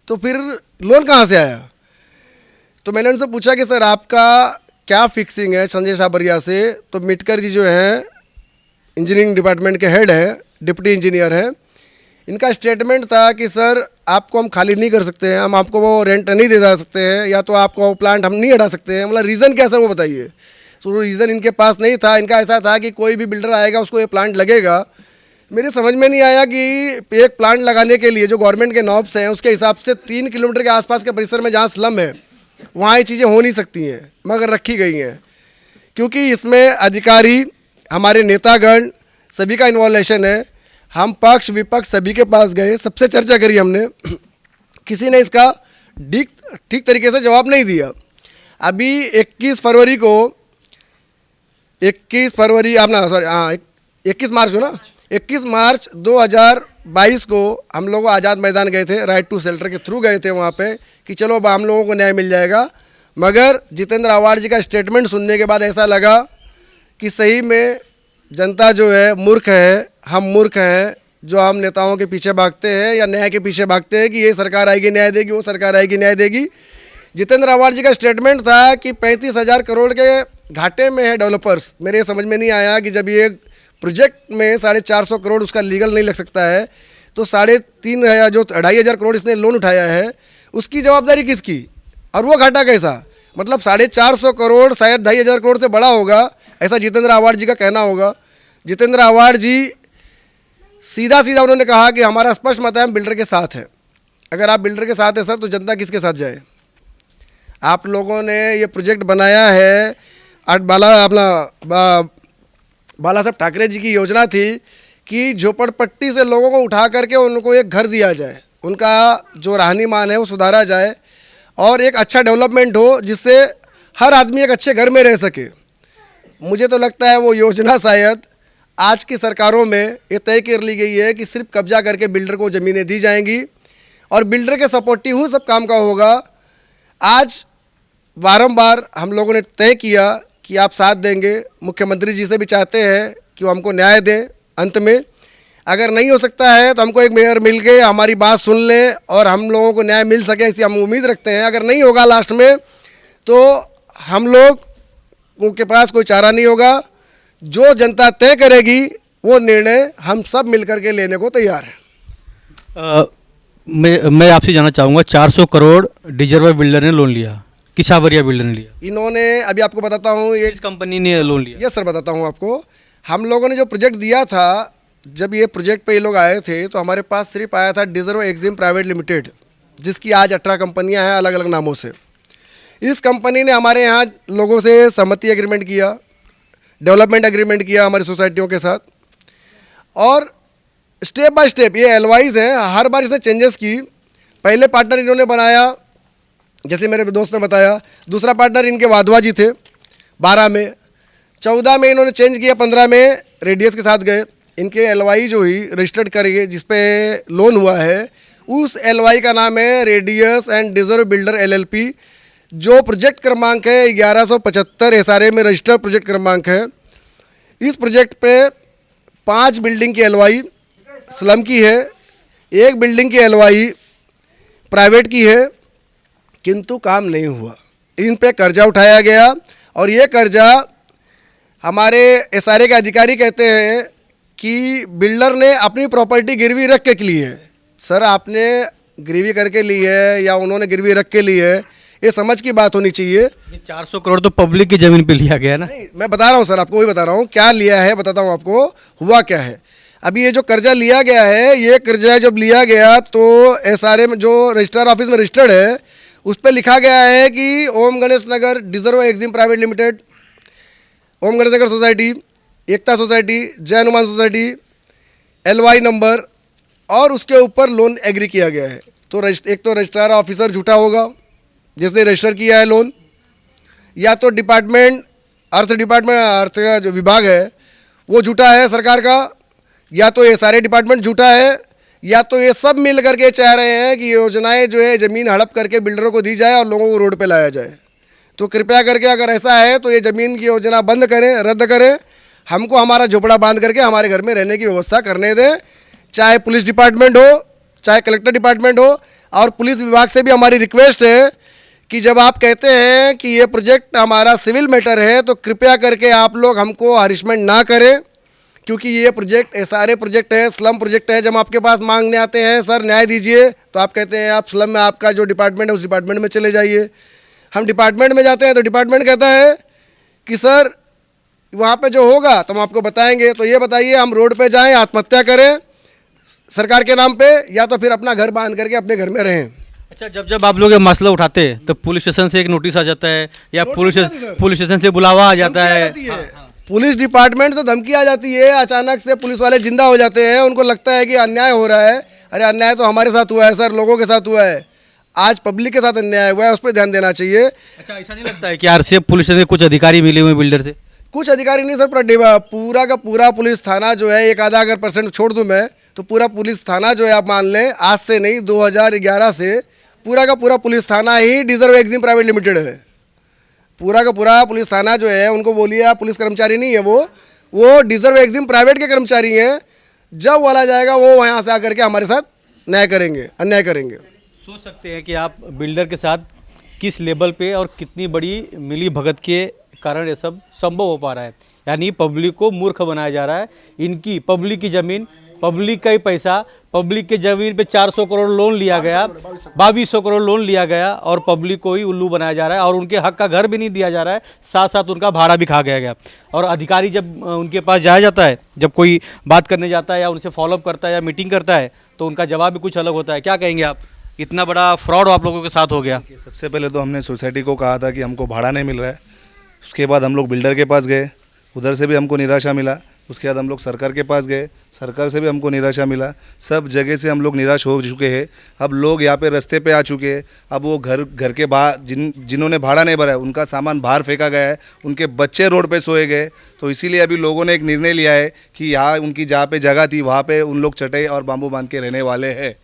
तो फिर लोन कहाँ से आया? तो मैंने उनसे पूछा कि सर आपका क्या फिक्सिंग है संजय छाबरिया से? तो मिटकर जी जो है इंजीनियरिंग डिपार्टमेंट के हेड है, डिप्टी इंजीनियर है, इनका स्टेटमेंट था कि सर आपको हम खाली नहीं कर सकते हैं, हम आपको वो रेंट नहीं दे जा सकते हैं, या तो आपको वो प्लांट हम नहीं हटा सकते हैं। मतलब रीज़न क्या सर वो बताइए। तो रीज़न इनके पास नहीं था। इनका ऐसा था कि कोई भी बिल्डर आएगा उसको ये प्लांट लगेगा। मेरे समझ में नहीं आया कि एक प्लांट लगाने के लिए जो गवर्नमेंट के नॉब्स हैं उसके हिसाब से 3 किलोमीटर के आसपास के परिसर में जहाँ स्लम है वहाँ ये चीज़ें हो नहीं सकती हैं, मगर रखी गई हैं, क्योंकि इसमें अधिकारी, हमारे नेतागण सभी का इन्वॉल्वेशन है। हम पक्ष विपक्ष सभी के पास गए, सबसे चर्चा करी हमने, किसी ने इसका ठीक तरीके से जवाब नहीं दिया। अभी 21 फरवरी को 21 मार्च को ना 21 मार्च 2022 को हम लोग आज़ाद मैदान गए थे, राइट टू शेल्टर के थ्रू गए थे वहाँ पे कि चलो अब हम लोगों को न्याय मिल जाएगा। मगर जितेंद्र आवाड़ जी का स्टेटमेंट सुनने के बाद ऐसा लगा कि सही में जनता जो है मूर्ख है, हम मूर्ख हैं जो हम नेताओं के पीछे भागते हैं या न्याय के पीछे भागते हैं कि ये सरकार आएगी न्याय देगी, वो सरकार आएगी न्याय देगी। जितेंद्र आवाड़ जी का स्टेटमेंट था कि 35,000 करोड़ के घाटे में है डेवलपर्स। मेरे समझ में नहीं आया कि जब ये प्रोजेक्ट में 450 करोड़ उसका लीगल नहीं लग सकता है, तो 3.5 जो 2,500 करोड़ इसने लोन उठाया है उसकी जवाबदारी किसकी, और वो घाटा कैसा? मतलब 450 करोड़ शायद 2,500 करोड़ से बड़ा होगा, ऐसा जितेंद्र आवाड़ जी का कहना होगा। जितेंद्र आवाड़ जी सीधा उन्होंने कहा कि हमारा स्पष्ट मत है हम बिल्डर के साथ हैं। अगर आप बिल्डर के साथ हैं सर, तो जनता किसके साथ जाए? आप लोगों ने ये प्रोजेक्ट बनाया है, बाला साहब ठाकरे जी की योजना थी कि झोपड़पट्टी से लोगों को उठा करके उनको एक घर दिया जाए, उनका जो रहनीमान है वो सुधारा जाए, और एक अच्छा डेवलपमेंट हो जिससे हर आदमी एक अच्छे घर में रह सके। मुझे तो लगता है वो योजना शायद आज की सरकारों में ये तय कर ली गई है कि सिर्फ कब्जा करके बिल्डर को ज़मीनें दी जाएंगी और बिल्डर के सपोर्टिव ही सब काम का होगा। आज बारंबार हम लोगों ने तय किया कि आप साथ देंगे। मुख्यमंत्री जी से भी चाहते हैं कि वो हमको न्याय दें। अंत में अगर नहीं हो सकता है तो हमको एक मेयर मिल के हमारी बात सुन ले और हम लोगों को न्याय मिल सके, ऐसी हम उम्मीद रखते हैं। अगर नहीं होगा लास्ट में तो हम लोग उनके पास कोई चारा नहीं होगा। जो जनता तय करेगी वो निर्णय हम सब मिलकर के लेने को तैयार हैं। मैं आपसे जानना चाहूँगा, 400 करोड़ डिजर्वा बिल्डर ने लोन लिया, किसावरिया बिल्डर ने लिया। इन्होंने अभी आपको बताता हूँ, ये कंपनी ने लोन लिया। यस सर, बताता हूँ आपको। हम लोगों ने जो प्रोजेक्ट दिया था, जब ये प्रोजेक्ट पे ये लोग आए थे तो हमारे पास सिर्फ आया था डिजर्व एक्जिम प्राइवेट लिमिटेड, जिसकी आज 18 कंपनियां हैं अलग अलग नामों से। इस कंपनी ने हमारे यहाँ लोगों से सहमति एग्रीमेंट किया, डेवलपमेंट एग्रीमेंट किया हमारी सोसाइटियों के साथ, और स्टेप बाय स्टेप ये एलवाइज हैं। हर बार इसने चेंजेस की। पहले पार्टनर इन्होंने बनाया, जैसे मेरे दोस्त ने बताया। दूसरा पार्टनर इनके वाधवा जी थे 12 में। 14 में इन्होंने चेंज किया, 15 में रेडियस के साथ गए। इनके एलवाई जो ही रजिस्टर्ड करिए जिस पे लोन हुआ है, उस एलवाई का नाम है radius and deserve builder LLP, जो प्रोजेक्ट क्रमांक है 1175 एसआरए में रजिस्टर्ड प्रोजेक्ट क्रमांक है। इस प्रोजेक्ट पे 5 बिल्डिंग की एलवाई स्लम की है, 1 बिल्डिंग की एलवाई प्राइवेट की है, किंतु काम नहीं हुआ। इन पे कर्जा उठाया गया और ये कर्जा हमारे एसआरए के अधिकारी कहते हैं कि बिल्डर ने अपनी प्रॉपर्टी गिरवी रख के ली है। सर, आपने गिरवी करके ली है या उन्होंने गिरवी रख के ली है, ये समझ की बात होनी चाहिए। 400 करोड़ तो पब्लिक की ज़मीन पे लिया गया ना। नहीं, मैं बता रहा हूँ सर, आपको वही बता रहा हूँ क्या लिया है, बताता हूँ आपको हुआ क्या है। अभी ये जो कर्जा लिया गया है, ये कर्जा जब लिया गया तो एसआरए में जो रजिस्ट्रार ऑफिस में रजिस्टर्ड है उस पर लिखा गया है कि ओम Ganesh Nagar deserve Exim private limited, ओम गणेश नगर सोसाइटी, एकता सोसाइटी, जय हनुमान सोसाइटी, एलवाई नंबर, और उसके ऊपर लोन एग्री किया गया है। तो एक तो रजिस्ट्रार ऑफिसर झूठा होगा जिसने रजिस्टर किया है लोन, या तो डिपार्टमेंट अर्थ का जो विभाग है वो झूठा है सरकार का, या तो ये सारे डिपार्टमेंट झूठा है, या तो ये सब मिल करके चाह रहे हैं कि योजनाएं जो है ज़मीन हड़प करके बिल्डरों को दी जाए और लोगों को रोड पे लाया जाए। तो कृपया करके अगर ऐसा है तो ये ज़मीन की योजना बंद करें, रद्द करें। हमको हमारा झोपड़ा बांध करके हमारे घर में रहने की व्यवस्था करने दें, चाहे पुलिस डिपार्टमेंट हो, चाहे कलेक्टर डिपार्टमेंट हो। और पुलिस विभाग से भी हमारी रिक्वेस्ट है कि जब आप कहते हैं कि ये प्रोजेक्ट हमारा सिविल मैटर है तो कृपया करके आप लोग हमको हरिशमेंट ना करें, क्योंकि ये प्रोजेक्ट एसआरए प्रोजेक्ट है, स्लम प्रोजेक्ट है। जब आपके पास मांगने आते हैं सर न्याय दीजिए, तो आप कहते हैं आप स्लम में आपका जो डिपार्टमेंट है उस डिपार्टमेंट में चले जाइए। हम डिपार्टमेंट में जाते हैं तो डिपार्टमेंट कहता है कि सर वहाँ पे जो होगा तो हम आपको बताएंगे। तो ये बताइए, हम रोड पे जाएं, आत्महत्या करें सरकार के नाम पे, या तो फिर अपना घर बांध करके अपने घर में रहें। अच्छा, जब आप लोग ये मसला उठाते हैं तो पुलिस स्टेशन से एक नोटिस आ जाता है या पुलिस स्टेशन से बुलावा आ जाता है? पुलिस डिपार्टमेंट से धमकी आ जाती है। अचानक से पुलिस वाले जिंदा हो जाते हैं, उनको लगता है कि अन्याय हो रहा है। अरे अन्याय तो हमारे साथ हुआ है सर, लोगों के साथ हुआ है। आज पब्लिक के साथ अन्याय हुआ है, उस पर ध्यान देना चाहिए। अच्छा, ऐसा नहीं लगता है कि आरसीएफ पुलिस स्टेशन के कुछ अधिकारी मिले हुए बिल्डर से? कुछ अधिकारी नहीं सर, पूरा का पूरा पुलिस थाना जो है, एक आधा अगर % छोड़ दूं मैं तो पूरा पुलिस थाना जो है, आप मान लें आज से नहीं 2011 से पूरा का पूरा पुलिस थाना he deserve Exim private limited है। पूरा का पूरा पुलिस थाना जो है, उनको बोलिए आप पुलिस कर्मचारी नहीं है, वो डिजर्व एक्जिम प्राइवेट के कर्मचारी हैं। जब वाला जाएगा वो वहाँ से आकर के हमारे साथ न्याय करेंगे, अन्याय करेंगे। सोच सकते हैं कि आप बिल्डर के साथ किस लेवल पे और कितनी बड़ी मिली भगत के कारण ये सब संभव हो पा रहा है। यानी पब्लिक को मूर्ख बनाया जा रहा है। इनकी पब्लिक की ज़मीन, पब्लिक का ही पैसा, पब्लिक के ज़मीन पे 400 करोड़ लोन लिया गया, 2200 करोड़ लोन लिया गया और पब्लिक को ही उल्लू बनाया जा रहा है। और उनके हक का घर भी नहीं दिया जा रहा है, साथ साथ उनका भाड़ा भी खा गया। और अधिकारी जब उनके पास जाया जाता है, जब कोई बात करने जाता है या उनसे फॉलोअप करता है या मीटिंग करता है, तो उनका जवाब भी कुछ अलग होता है। क्या कहेंगे आप, इतना बड़ा फ्रॉड आप लोगों के साथ हो गया? सबसे पहले तो हमने सोसाइटी को कहा था कि हमको भाड़ा नहीं मिल रहा है। उसके बाद हम लोग बिल्डर के पास गए, उधर से भी हमको निराशा मिला। उसके बाद हम लोग सरकार के पास गए, सरकार से भी हमको निराशा मिला। सब जगह से हम लोग निराश हो चुके हैं। अब लोग यहाँ पे रास्ते पे आ चुके हैं। अब वो घर के बाहर जिन्होंने भाड़ा नहीं भरा है उनका सामान बाहर फेंका गया है, उनके बच्चे रोड पे सोए गए। तो इसीलिए अभी लोगों ने एक निर्णय लिया है कि यहाँ उनकी जहाँ पे जगह थी वहाँ पे उन लोग चटाई और बाम्बू बांध के रहने वाले हैं।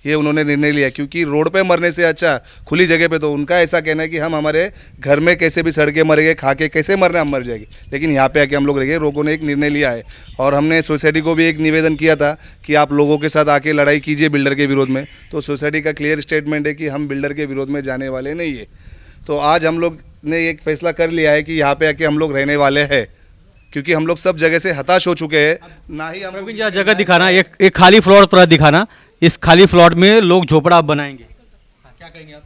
ये उन्होंने निर्णय लिया, क्योंकि रोड पे मरने से अच्छा खुली जगह पे, तो उनका ऐसा कहना है कि हम हमारे घर में कैसे भी सड़ के मरेंगे, खा के कैसे मरना हम मर जाएंगे, लेकिन यहाँ पे आके हम लोग रहेंगे। लोगों ने एक निर्णय लिया है और हमने सोसाइटी को भी एक निवेदन किया था कि आप लोगों के साथ आके लड़ाई कीजिए बिल्डर के विरोध में। तो सोसाइटी का क्लियर स्टेटमेंट है कि हम बिल्डर के विरोध में जाने वाले नहीं है। तो आज हम लोग ने एक फैसला कर लिया है कि यहाँ पे आके हम लोग रहने वाले हैं, क्योंकि हम लोग सब जगह से हताश हो चुके हैं। ना ही हम प्रवीण जी, जगह दिखाना, एक खाली प्लॉट पर दिखाना। इस खाली प्लॉट में लोग झोपड़ा बनाएंगे, क्या कहेंगे आप?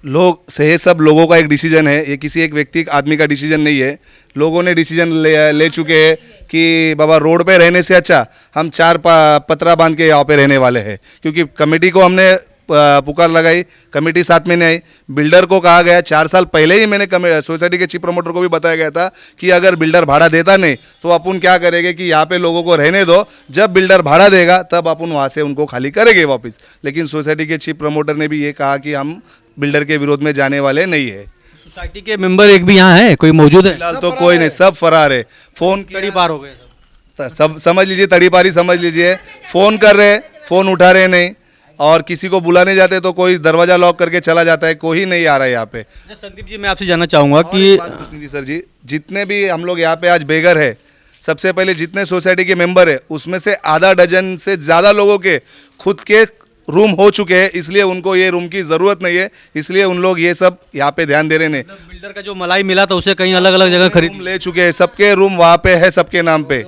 लोग से सब लोगों का एक डिसीजन है, ये किसी एक व्यक्ति आदमी का डिसीजन नहीं है। लोगों ने डिसीजन ले चुके हैं कि बाबा रोड पे रहने से अच्छा हम 4 पतरा बांध के यहाँ पे रहने वाले हैं। क्योंकि कमेटी को हमने पुकार लगाई, कमेटी साथ में नहीं आई। बिल्डर को कहा गया, 4 साल पहले ही मैंने सोसाइटी के चीफ प्रमोटर को भी बताया गया था कि अगर बिल्डर भाड़ा देता नहीं तो अपन क्या करेंगे कि यहाँ पे लोगों को रहने दो, जब बिल्डर भाड़ा देगा तब अपन वहाँ से उनको खाली करेंगे वापस। लेकिन सोसाइटी के चीफ प्रमोटर ने भी ये कहा कि हम बिल्डर के विरोध में जाने वाले नहीं है। सोसाइटी के मेंबर एक भी यहाँ है, कोई मौजूद है? फिलहाल तो कोई नहीं, सब फरार है। फोन तड़ी पार हो गए सब समझ लीजिए, तड़ी पारी समझ लीजिए। फोन कर रहे, फोन उठा रहे नहीं, और किसी को बुलाने जाते तो कोई दरवाजा लॉक करके चला जाता है, कोई नहीं आ रहा है यहाँ पे। संदीप जी, मैं आपसे जानना चाहूँगा कि सर जी, जितने भी हम लोग यहाँ पे आज बेघर है, सबसे पहले जितने सोसाइटी के मेंबर है उसमें से आधा डजन से ज़्यादा लोगों के खुद के रूम हो चुके हैं, इसलिए उनको ये रूम की ज़रूरत नहीं है, इसलिए उन लोग ये सब यहाँ पे ध्यान दे रहे हैं। बिल्डर का जो मलाई मिला था उसे कहीं अलग अलग जगह खरीद ले चुके हैं, सबके रूम वहाँ पे है, सबके नाम पे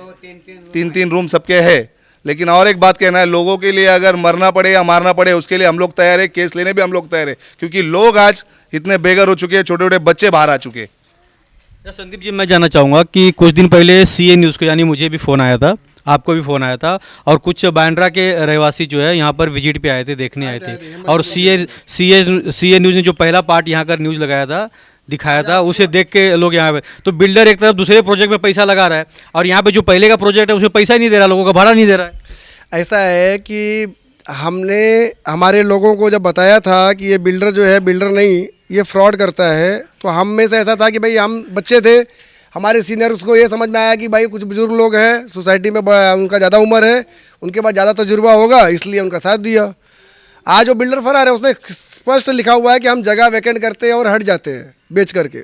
3-3 रूम सबके है। लेकिन और एक बात कहना है, लोगों के लिए अगर मरना पड़े या मारना पड़े उसके लिए हम लोग तैयार है, केस लेने भी हम लोग तैयार है, क्योंकि लोग आज इतने बेघर हो चुके हैं, छोटे छोटे बच्चे बाहर आ चुके हैं। संदीप जी, मैं जानना चाहूँगा कि कुछ दिन पहले सीए न्यूज़ को, यानी मुझे भी फ़ोन आया था, आपको भी फ़ोन आया था, और कुछ बांद्रा के रहवासी जो है यहाँ पर विजिट पे आए थे, देखने आए थे, और सीए न्यूज़ ने जो पहला पार्ट यहाँ का न्यूज़ लगाया था, दिखाया था, उसे देख के लोग यहाँ पे, तो बिल्डर एक तरफ दूसरे प्रोजेक्ट में पैसा लगा रहा है और यहाँ पे जो पहले का प्रोजेक्ट है उसमें पैसा ही नहीं दे रहा, लोगों का भाड़ा नहीं दे रहा है। ऐसा है कि हमने हमारे लोगों को जब बताया था कि ये बिल्डर जो है बिल्डर नहीं, ये फ्रॉड करता है, तो हम में से ऐसा था कि भाई हम बच्चे थे, हमारे सीनियर्स को ये समझ में आया कि भाई कुछ बुजुर्ग लोग हैं सोसाइटी में, उनका ज़्यादा उम्र है, उनके पास ज़्यादा तजुर्बा होगा, इसलिए उनका साथ दिया। आज वो बिल्डर फरार है, उसने स्पष्ट लिखा हुआ है कि हम जगह वैकेंट करते हैं और हट जाते हैं बेच करके।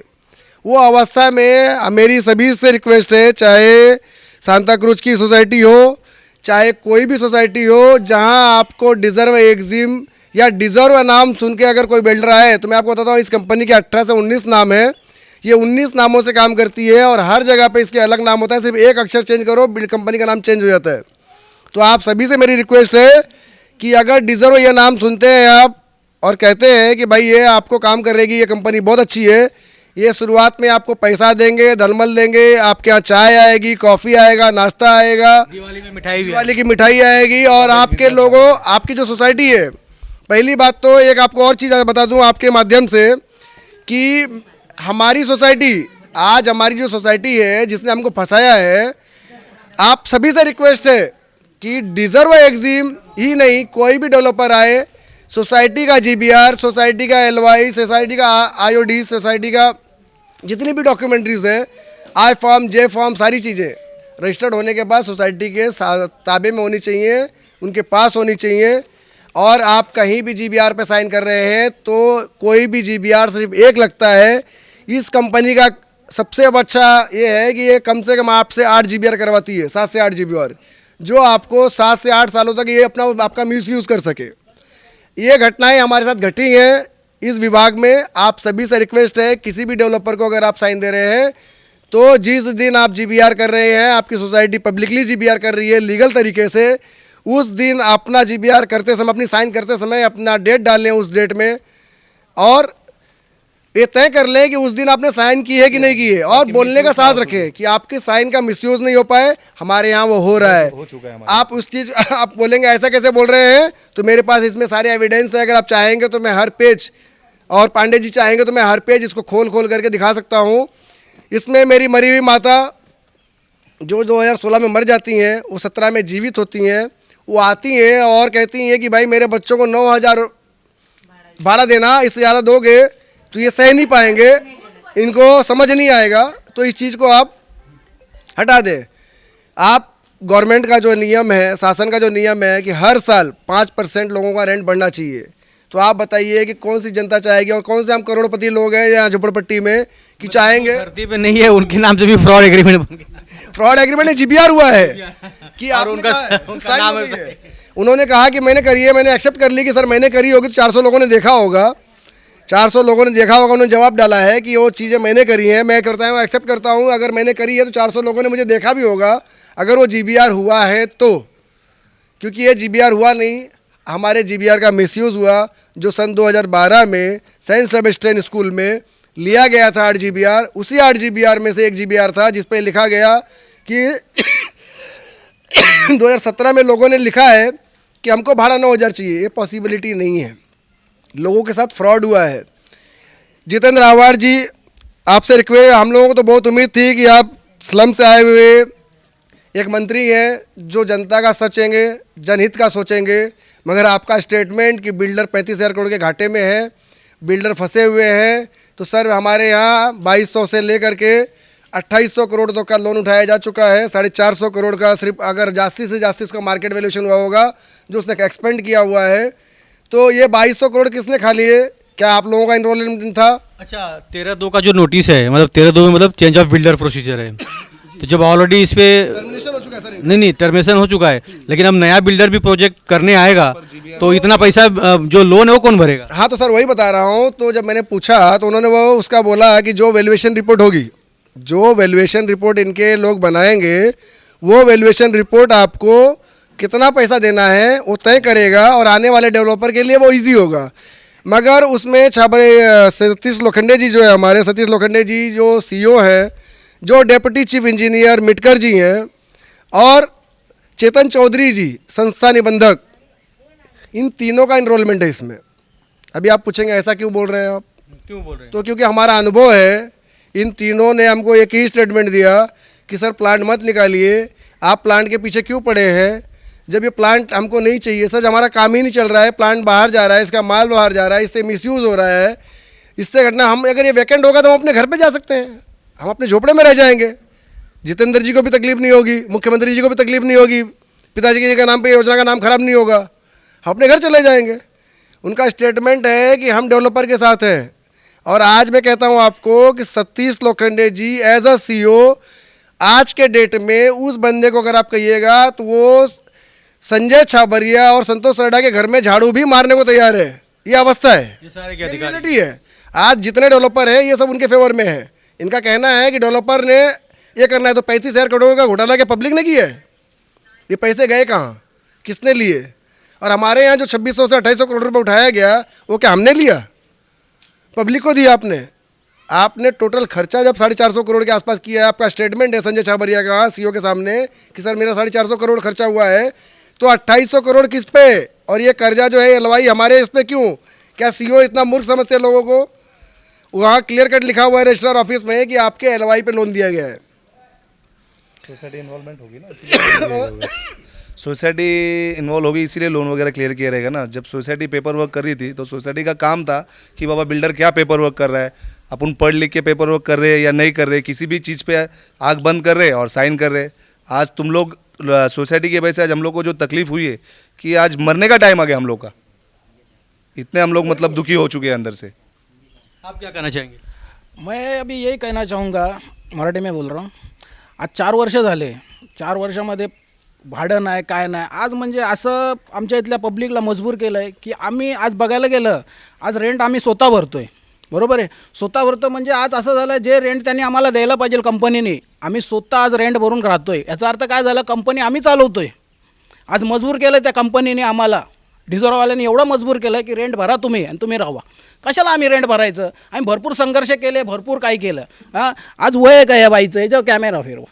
वो अवस्था में मेरी सभी से रिक्वेस्ट है, चाहे सांता क्रूज की सोसाइटी हो, चाहे कोई भी सोसाइटी हो, जहां आपको डिज़र्व एग्जिम या डिज़र्व नाम सुन के अगर कोई बिल्डर आए, तो मैं आपको बताता हूँ इस कंपनी के 18 से 19 नाम है, ये 19 नामों से काम करती है और हर जगह पे इसके अलग नाम होता है, सिर्फ एक अक्षर चेंज करो कंपनी का नाम चेंज हो जाता है। तो आप सभी से मेरी रिक्वेस्ट है कि अगर डिज़र्व ये नाम सुनते हैं आप और कहते हैं कि भाई ये आपको काम करेगी, ये कंपनी बहुत अच्छी है, ये शुरुआत में आपको पैसा देंगे, दलमल देंगे, आपके यहाँ चाय आएगी, कॉफ़ी आएगा, नाश्ता आएगा, दिवाली में मिठाई, दिवाली की मिठाई आएगी, और आपके लोगों, आपकी जो सोसाइटी है, पहली बात तो एक आपको और चीज़ बता दूं आपके माध्यम से कि हमारी सोसाइटी, आज हमारी जो सोसाइटी है जिसने हमको फंसाया है, आप सभी से रिक्वेस्ट है कि डिज़र्व एग्जिम ही नहीं, कोई भी डेवलपर आए, सोसाइटी का जीबीआर, सोसाइटी का एलवाई, सोसाइटी का आईओडी, सोसाइटी का जितनी भी डॉक्यूमेंट्रीज हैं, आई फॉर्म, जे फॉर्म, सारी चीज़ें रजिस्टर्ड होने के बाद सोसाइटी के ताबे में होनी चाहिए, उनके पास होनी चाहिए। और आप कहीं भी जीबीआर पे साइन कर रहे हैं तो कोई भी जीबीआर सिर्फ एक लगता है। इस कंपनी का सबसे अच्छा ये है कि ये कम से कम आपसे 8 जीबीआर करवाती है, 7 से 8 जीबीआर, जो आपको 7 से 8 सालों तक ये अपना आपका मिसयूज़ कर सके। ये घटनाएं हमारे साथ घटी हैं इस विभाग में। आप सभी से रिक्वेस्ट है, किसी भी डेवलपर को अगर आप साइन दे रहे हैं तो जिस दिन आप जीबीआर कर रहे हैं, आपकी सोसाइटी पब्लिकली जीबीआर कर रही है लीगल तरीके से, उस दिन अपना जीबीआर करते समय, अपनी साइन करते समय अपना डेट डाल लें उस डेट में, और ये तय कर लें कि उस दिन आपने साइन की है कि नहीं की है, और बोलने का साहस रखें कि आपके साइन का मिसयूज नहीं हो पाए। हमारे यहाँ वो हो रहा है। आप उस चीज़ आप बोलेंगे ऐसा कैसे बोल रहे हैं, तो मेरे पास इसमें सारे एविडेंस है। अगर आप चाहेंगे तो मैं हर पेज, और पांडे जी चाहेंगे तो मैं हर पेज इसको खोल खोल करके दिखा सकता हूँ। इसमें मेरी मरी हुई माता जो 2016 में मर जाती हैं वो 17 में जीवित होती हैं, वो आती हैं और कहती हैं कि भाई मेरे बच्चों को 9,000 भाड़ा देना, इससे ज़्यादा दोगे तो ये सह नहीं पाएंगे, इनको समझ नहीं आएगा, तो इस चीज़ को आप हटा दें। आप गवर्नमेंट का जो नियम है, शासन का जो नियम है कि हर साल 5% लोगों का रेंट बढ़ना चाहिए, तो आप बताइए कि कौन सी जनता चाहेगी और कौन से हम करोड़पति लोग हैं या झोपड़पट्टी में कि चाहेंगे। धरती पे नहीं है, उनके नाम से भी फ्रॉड एग्रीमेंट बन गया। फ्रॉड एग्रीमेंट में GBR हुआ है कि और आपने उनका sign नाम हो है। गई है। उन्होंने कहा कि मैंने करी है, मैंने एक्सेप्ट कर ली कि सर मैंने करी होगी, तो 400 लोगों ने देखा होगा, 400 लोगों ने देखा होगा, उन्होंने जवाब डाला है कि वो चीज़ें मैंने करी हैं, मैं करता हूँ, एक्सेप्ट करता हूँ। अगर मैंने करी है तो 400 लोगों ने मुझे देखा भी होगा, अगर वो GBR हुआ है तो, क्योंकि ये GBR हुआ नहीं, हमारे GBR का मिसयूज़ हुआ, जो सन 2012 में सेंट सेबेस्टियन स्कूल में लिया गया था 8 GBR, उसी 8 GBR में से एक GBR था जिस पे लिखा गया कि 2017 में लोगों ने लिखा है कि हमको भाड़ा 9,000 चाहिए। ये पॉसिबिलिटी नहीं है, लोगों के साथ फ्रॉड हुआ है। जितेंद्र आव्हाड जी, आपसे रिक्वेस्ट, हम लोगों को तो बहुत उम्मीद थी कि आप स्लम से आए हुए एक मंत्री हैं जो जनता का सोचेंगे, जनहित का सोचेंगे, मगर आपका स्टेटमेंट कि बिल्डर 35,000 करोड़ के घाटे में है, बिल्डर फंसे हुए हैं, तो सर हमारे यहाँ 2200 से लेकर के 2800 करोड़ तक का लोन उठाया जा चुका है। 450 करोड़ का सिर्फ अगर जास्ती से जास्ती उसका मार्केट वैल्यूएशन हुआ होगा जो उसने एक्सपेंड किया हुआ है, तो ये 2200 करोड़ किसने खा लिए? क्या आप लोगों का इनरोलमेंट था? अच्छा, 13/2 का जो नोटिस है, मतलब 13/2 में मतलब चेंज ऑफ बिल्डर प्रोसीजर है, तो जब ऑलरेडी इस पे टर्मिनेशन हो चुका है सर। नहीं, टर्मिनेशन हो चुका है, लेकिन अब नया बिल्डर भी प्रोजेक्ट करने आएगा, तो इतना पैसा जो लोन है वो कौन भरेगा? हाँ, तो सर वही बता रहा हूँ। तो जब मैंने पूछा तो उन्होंने वो उसका बोला कि जो वैल्यूएशन रिपोर्ट होगी, जो वैल्यूएशन रिपोर्ट इनके लोग बनाएंगे, वो वैल्यूएशन रिपोर्ट आपको कितना पैसा देना है वो तय करेगा, और आने वाले डेवलपर के लिए वो इजी होगा। मगर उसमें छाबरे सतीश लोखंडे जी जो है, हमारे सतीश लोखंडे जी जो CEO है, जो डेप्यूटी चीफ इंजीनियर मिटकर जी हैं, और चेतन चौधरी जी संस्था निबंधक, इन तीनों का इनरोलमेंट है इसमें। अभी आप पूछेंगे ऐसा क्यों बोल रहे हैं आप? क्यों बोल रहे हैं? तो क्योंकि हमारा अनुभव है, इन तीनों ने हमको एक ही स्टेटमेंट दिया कि सर प्लांट मत निकालिए, आप प्लांट के पीछे क्यों पड़े हैं, जब ये प्लांट हमको नहीं चाहिए। सर हमारा काम ही नहीं चल रहा है, प्लांट बाहर जा रहा है, इसका माल बाहर जा रहा है, इससे मिसयूज़ हो रहा है, इससे घटना, हम अगर ये वैकेंट होगा तो हम अपने घर पे जा सकते हैं, हम अपने झोपड़े में रह जाएंगे, जितेंद्र जी को भी तकलीफ नहीं होगी, मुख्यमंत्री जी को भी तकलीफ नहीं होगी, पिताजी जी के नाम पे योजना का नाम खराब नहीं होगा, हम अपने घर चले जाएंगे। उनका स्टेटमेंट है कि हम डेवलपर के साथ हैं। और आज मैं कहता हूं आपको कि सतीश लोखंडे जी एज अ CEO आज के डेट में उस बंदे को अगर आप कहिएगा तो वो संजय छाबरिया और संतोष सरडा के घर में झाड़ू भी मारने को तैयार है। ये अवस्था है, ये सारे के अधिकारी रियलिटी है। आज जितने डेवलपर हैं ये सब उनके फेवर में है। इनका कहना है कि डेवलपर ने ये करना है, तो 35,000 करोड़ का घोटाला क्या पब्लिक ने किया है? ये पैसे गए कहाँ, किसने लिए? और हमारे यहाँ जो 2600 से 2800 करोड़ रुपये उठाया गया वो क्या हमने लिया? पब्लिक को दिया आपने टोटल खर्चा जब 450 करोड़ के आसपास किया है। आपका स्टेटमेंट है संजय छाबरिया का CEO के सामने कि सर मेरा 450 करोड़ खर्चा हुआ है, तो 2800 करोड़ किस पे? और ये कर्जा जो है LOI हमारे इस पे क्यों? क्या CEO इतना मूर्ख समझते हैं लोगों को? वहाँ क्लियर कट लिखा हुआ है रजिस्ट्रार ऑफिस में कि आपके LOI पे लोन दिया गया है। सोसाइटी इन्वॉल्वमेंट होगी ना, सोसाइटी इन्वॉल्व होगी इसीलिए लोन वगैरह क्लियर किया रहेगा ना। जब सोसाइटी पेपर वर्क कर रही थी तो सोसाइटी का काम था कि बाबा बिल्डर क्या पेपर वर्क कर रहा है, अपन पढ़ लिख के पेपर वर्क कर रहे हैं या नहीं कर रहे, किसी भी चीज़ पे आँख बंद कर रहे और साइन कर रहे। आज तुम लोग सोसाइटी की वजह से आज हम लोग को जो तकलीफ हुई है कि आज मरने का टाइम आ गया हम लोग का, इतने हम लोग मतलब दुखी हो चुके हैं अंदर से। आप क्या कहना चाहेंगे? मैं अभी यही कहना चाहूँगा, मराठी में बोल रहा हूँ। आज 4 वर्ष झाले, 4 वर्षामध्ये भाडं नाही काय नाही। आज म्हणजे असं आमच्या इथल्या पब्लिकला मजबूर केलं आहे की आम्ही आज बघायला गेलं, आज रेंट आम्ही स्वतः भरतो आहे, बरोबर आहे, स्वतः भरतो। म्हणजे आज असं झालं जे रेंट त्यांनी आम्हाला द्यायला पाहिजे कंपनीने, आम्ही स्वतः आज रेंट भरून राहतो आहे। याचा अर्थ काय झालं, कंपनी आम्ही चालवतो आहे। आज मजबूर केलं त्या कंपनीने आम्हाला, डिझॉर्वाल्यांनी एवढं मजबूर केलं की रेंट भरा तुम्ही आणि तुम्ही राहा। कशाला आम्ही रेंट भरायचं? आम्ही भरपूर संघर्ष केले, भरपूर काही केलं। हां, आज वय आहे का या बाईचं? याच्यावर कॅमेरा फिरवा।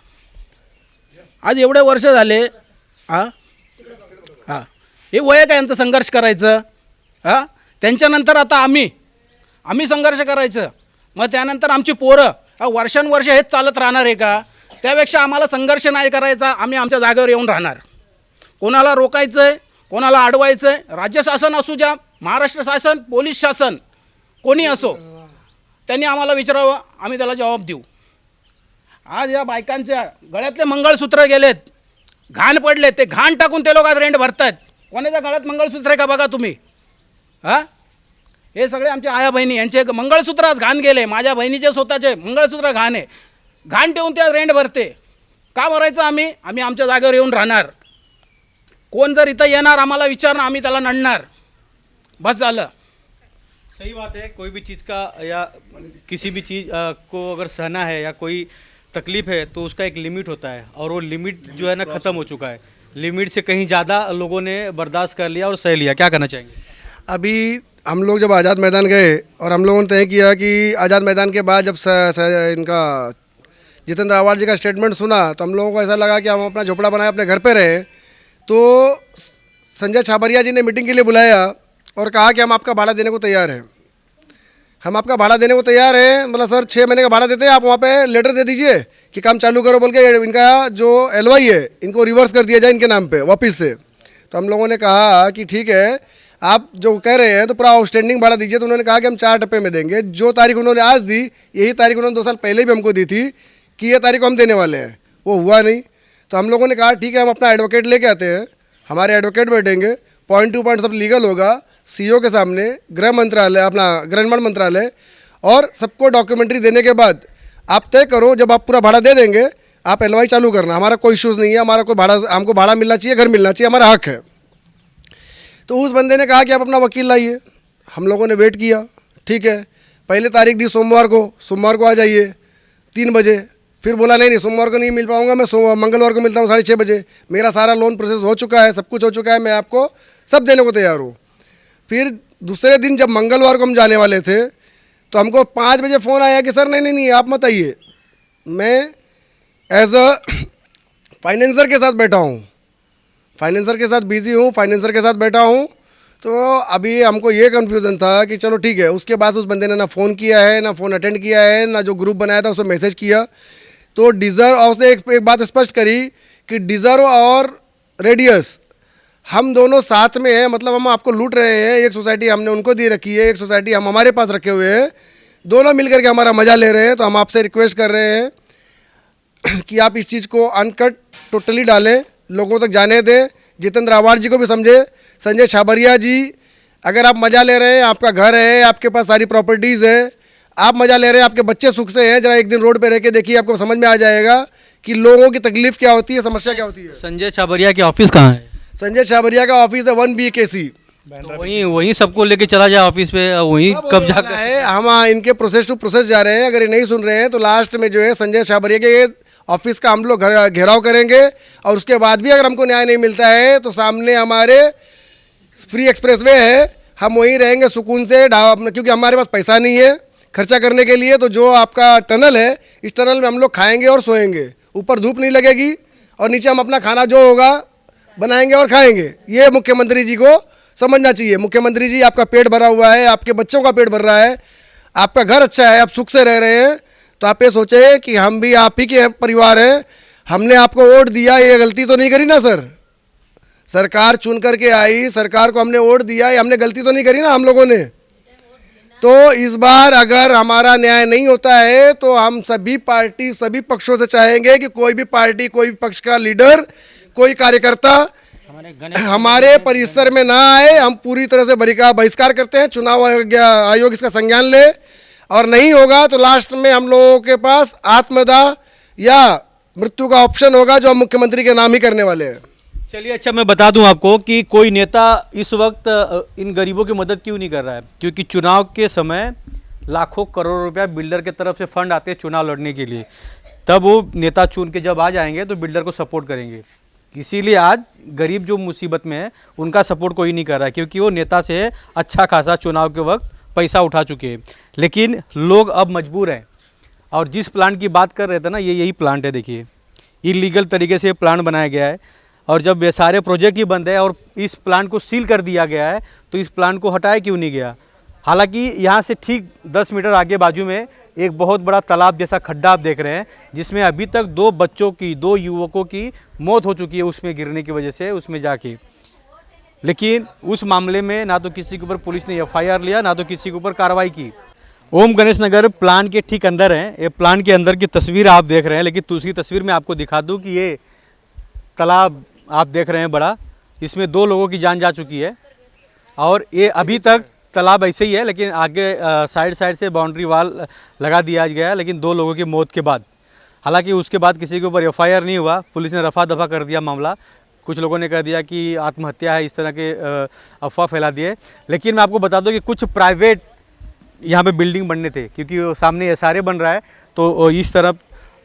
आज एवढे वर्ष झाले, हां हां, हे वय का यांचं संघर्ष करायचं? हां, त्यांच्यानंतर आता आम्ही संघर्ष करायचं, मग त्यानंतर आमची पोरं वर्षानुवर्ष हेच चालत राहणार आहे का? त्यापेक्षा आम्हाला संघर्ष नाही करायचा, आम्ही आमच्या जागेवर येऊन राहणार. कोणाला रोकायचं आहे, कोणाला अडवायचं आहे, राज्य शासन असू द्या, महाराष्ट्र शासन, पोलीस शासन, कोणी असो, त्यांनी आम्हाला विचारावं, आम्ही त्याला जबाब देऊ. आज या बायकांच्या गळ्यातले मंगळसूत्र गेलेत, घाण पडले, ते घाण टाकून ते लोक आज रेंट भरतायत. कोणाच्या गळ्यात मंगळसूत्र आहे का बघा तुम्ही. हां, हे सगळे आमच्या आया बहिणी, यांचे मंगळसूत्र आज घाण गेले. माझ्या बहिणीचे स्वतःचे मंगळसूत्र घाण आहे, घाण ठेवून ते आज रेंट भरते. का भरायचं आम्ही आमच्या जागेवर येऊन राहणार. कोण जर इथं येणार आम्हाला विचारणार, आम्ही त्याला नडणार, बस झालं. सही बात है, कोई भी चीज़ का या किसी भी चीज़ को अगर सहना है या कोई तकलीफ है तो उसका एक लिमिट होता है, और वो लिमिट जो है ना ख़त्म हो चुका है. लिमिट से कहीं ज़्यादा लोगों ने बर्दाश्त कर लिया और सह लिया. क्या करना चाहेंगे? अभी हम लोग जब आज़ाद मैदान गए और हम लोगों ने तय किया कि आज़ाद मैदान के बाद जब इनका जितेंद्र आवाड़ जी का स्टेटमेंट सुना तो हम लोगों को ऐसा लगा कि हम अपना झोपड़ा बनाए अपने घर पे रहे. तो संजय छाबरिया जी ने मीटिंग के लिए बुलाया और कहा कि हम आपका भाड़ा देने को तैयार हैं, हम आपका भाड़ा देने को तैयार हैं. मतलब सर 6 महीने का भाड़ा देते हैं, आप वहाँ पे लेटर दे दीजिए कि काम चालू करो बोल के इनका जो LOI है इनको रिवर्स कर दिया जाए इनके नाम पे वापस से. तो हम लोगों ने कहा कि ठीक है, आप जो कह रहे हैं तो पूरा आउटस्टैंडिंग भाड़ा दीजिए. तो उन्होंने कहा कि हम 4 टप्पे में देंगे. जो तारीख उन्होंने आज दी, यही तारीख उन्होंने 2 साल पहले भी हमको दी थी कि ये तारीख हम देने वाले हैं. वो हुआ नहीं. तो हम लोगों ने कहा ठीक है, हम अपना एडवोकेट लेके आते हैं, हमारे एडवोकेट बैठेंगे, पॉइंट टू पॉइंट सब लीगल होगा, CO के सामने, गृह मंत्रालय, अपना गृह निर्माण मंत्रालय, और सबको डॉक्यूमेंट्री देने के बाद आप तय करो. जब आप पूरा भाड़ा दे देंगे आप LOI चालू करना. हमारा कोई इश्यूज़ नहीं है, हमारा कोई भाड़ा, हमको भाड़ा मिलना चाहिए, घर मिलना चाहिए, हमारा हक है. तो उस बंदे ने कहा कि आप अपना वकील लाइए. हम लोगों ने वेट किया, ठीक है, पहले तारीख दी सोमवार को आ जाइए 3 बजे. फिर बोला नहीं सोमवार को नहीं मिल पाऊंगा, मैं मंगलवार को मिलता हूँ 6:30 बजे. मेरा सारा लोन प्रोसेस हो चुका है, सब कुछ हो चुका है, मैं आपको सब देने को तैयार हूँ. फिर दूसरे दिन जब मंगलवार को हम जाने वाले थे तो हमको 5 बजे फ़ोन आया कि सर नहीं आप मत आइए, मैं एज अ फाइनेंसर के साथ बैठा हूँ, फाइनेंसर के साथ बिज़ी हूँ, फाइनेंसर के साथ बैठा हूँ. तो अभी हमको ये कन्फ्यूज़न था कि चलो ठीक है. उसके बाद उस बंदे ने ना फ़ोन किया है, ना फ़ोन अटेंड किया है, ना जो ग्रुप बनाया था उसमें मैसेज किया. तो डिज़र्व, और उसने एक बात स्पष्ट करी कि डिज़र्व और रेडियस हम दोनों साथ में हैं, मतलब हम आपको लूट रहे हैं. एक सोसाइटी हमने उनको दी रखी है, एक सोसाइटी हम हमारे पास रखे हुए हैं, दोनों मिल करके हमारा मज़ा ले रहे हैं. तो हम आपसे रिक्वेस्ट कर रहे हैं कि आप इस चीज़ को अनकट टोटली डालें, लोगों तक जाने दें. जितेंद्र आवाड़ जी को भी समझे, संजय छाबरिया जी, अगर आप मज़ा ले रहे हैं, आपका घर है, आपके पास सारी प्रॉपर्टीज़ है, आप मज़ा ले रहे हैं, आपके बच्चे सुख से हैं, जरा एक दिन रोड पे रह के देखिए, आपको समझ में आ जाएगा कि लोगों की तकलीफ़ क्या होती है, समस्या क्या होती है. संजय छाबरिया के ऑफिस कहाँ है? संजय छाबरिया का ऑफिस है 1 BKC. तो वहीं सबको लेके चला जाए ऑफिस पे, वहीं कब्जा कर है. हम इनके प्रोसेस टू प्रोसेस जा रहे हैं. अगर ये नहीं सुन रहे हैं तो लास्ट में जो है संजय छाबरिया के ऑफिस का हम लोग घेराव करेंगे, और उसके बाद भी अगर हमको न्याय नहीं मिलता है तो सामने हमारे फ्री एक्सप्रेसवे है, हम वहीं रहेंगे सुकून से, क्योंकि हमारे पास पैसा नहीं है खर्चा करने के लिए. तो जो आपका टनल है, इस टनल में हम लोग खाएंगे और सोएंगे, ऊपर धूप नहीं लगेगी, और नीचे हम अपना खाना जो होगा बनाएंगे और खाएंगे. ये मुख्यमंत्री जी को समझना चाहिए. मुख्यमंत्री जी, आपका पेट भरा हुआ है, आपके बच्चों का पेट भर रहा है, आपका घर अच्छा है, आप सुख से रह रहे हैं, तो आप ये सोचे कि हम भी आप ही के परिवार हैं, हमने आपको वोट दिया, ये गलती तो नहीं करी ना सर. सरकार चुन करके आई, सरकार को हमने वोट दिया, ये हमने गलती तो नहीं करी ना हम लोगों ने. तो इस बार अगर हमारा न्याय नहीं होता है तो हम सभी पार्टी, सभी पक्षों से चाहेंगे कि कोई भी पार्टी, कोई भी पक्ष का लीडर, कोई कार्यकर्ता हमारे परिसर में ना आए. हम पूरी तरह से बहिष्कार करते हैं. चुनाव आयोग इसका संज्ञान ले, और नहीं होगा तो लास्ट में हम लोगों के पास आत्मदाह या मृत्यु का ऑप्शन होगा, जो हम मुख्यमंत्री के नाम ही करने वाले हैं. चलिए, अच्छा मैं बता दूं आपको कि कोई नेता इस वक्त इन गरीबों की मदद क्यों नहीं कर रहा है, क्योंकि चुनाव के समय लाखों करोड़ रुपया बिल्डर के तरफ से फंड आते हैं चुनाव लड़ने के लिए. तब वो नेता चुन के जब आ जाएंगे तो बिल्डर को सपोर्ट करेंगे. इसीलिए आज गरीब जो मुसीबत में है उनका सपोर्ट कोई नहीं कर रहा है, क्योंकि वो नेता से अच्छा खासा चुनाव के वक्त पैसा उठा चुके हैं. लेकिन लोग अब मजबूर हैं, और जिस प्लांट की बात कर रहे थे ना, यही प्लांट है. देखिए, इलीगल तरीके से प्लांट बनाया गया है, और जब ये सारे प्रोजेक्ट ही बंद है और इस प्लांट को सील कर दिया गया है, तो इस प्लांट को हटाया क्यों नहीं गया. हालांकि यहाँ से ठीक 10 मीटर आगे बाजू में एक बहुत बड़ा तालाब जैसा खड्डा आप देख रहे हैं, जिसमें अभी तक 2 युवकों की मौत हो चुकी है उसमें गिरने की वजह से, उसमें जाके। लेकिन उस मामले में ना तो किसी के ऊपर पुलिस ने FIR लिया, ना तो किसी के ऊपर कार्रवाई की। ओम गणेश नगर प्लांट के ठीक अंदर है, ये प्लांट के अंदर की तस्वीर आप देख रहे हैं। लेकिन दूसरी तस्वीर में आपको दिखा दूं कि ये तालाब आप देख रहे हैं बड़ा, इसमें 2 लोगों की जान जा चुकी है और ये अभी तक तालाब ऐसे ही है, लेकिन आगे साइड से बाउंड्री वाल लगा दिया गया है, लेकिन 2 लोगों की मौत के बाद। हालांकि उसके बाद किसी के ऊपर FIR नहीं हुआ, पुलिस ने रफा दफा कर दिया मामला। कुछ लोगों ने कह दिया कि आत्महत्या है, इस तरह के अफवाह फैला दिए। लेकिन मैं आपको बता दूं कि कुछ प्राइवेट यहाँ पे बिल्डिंग बनने थे, क्योंकि वो सामने SRA बन रहा है, तो इस तरफ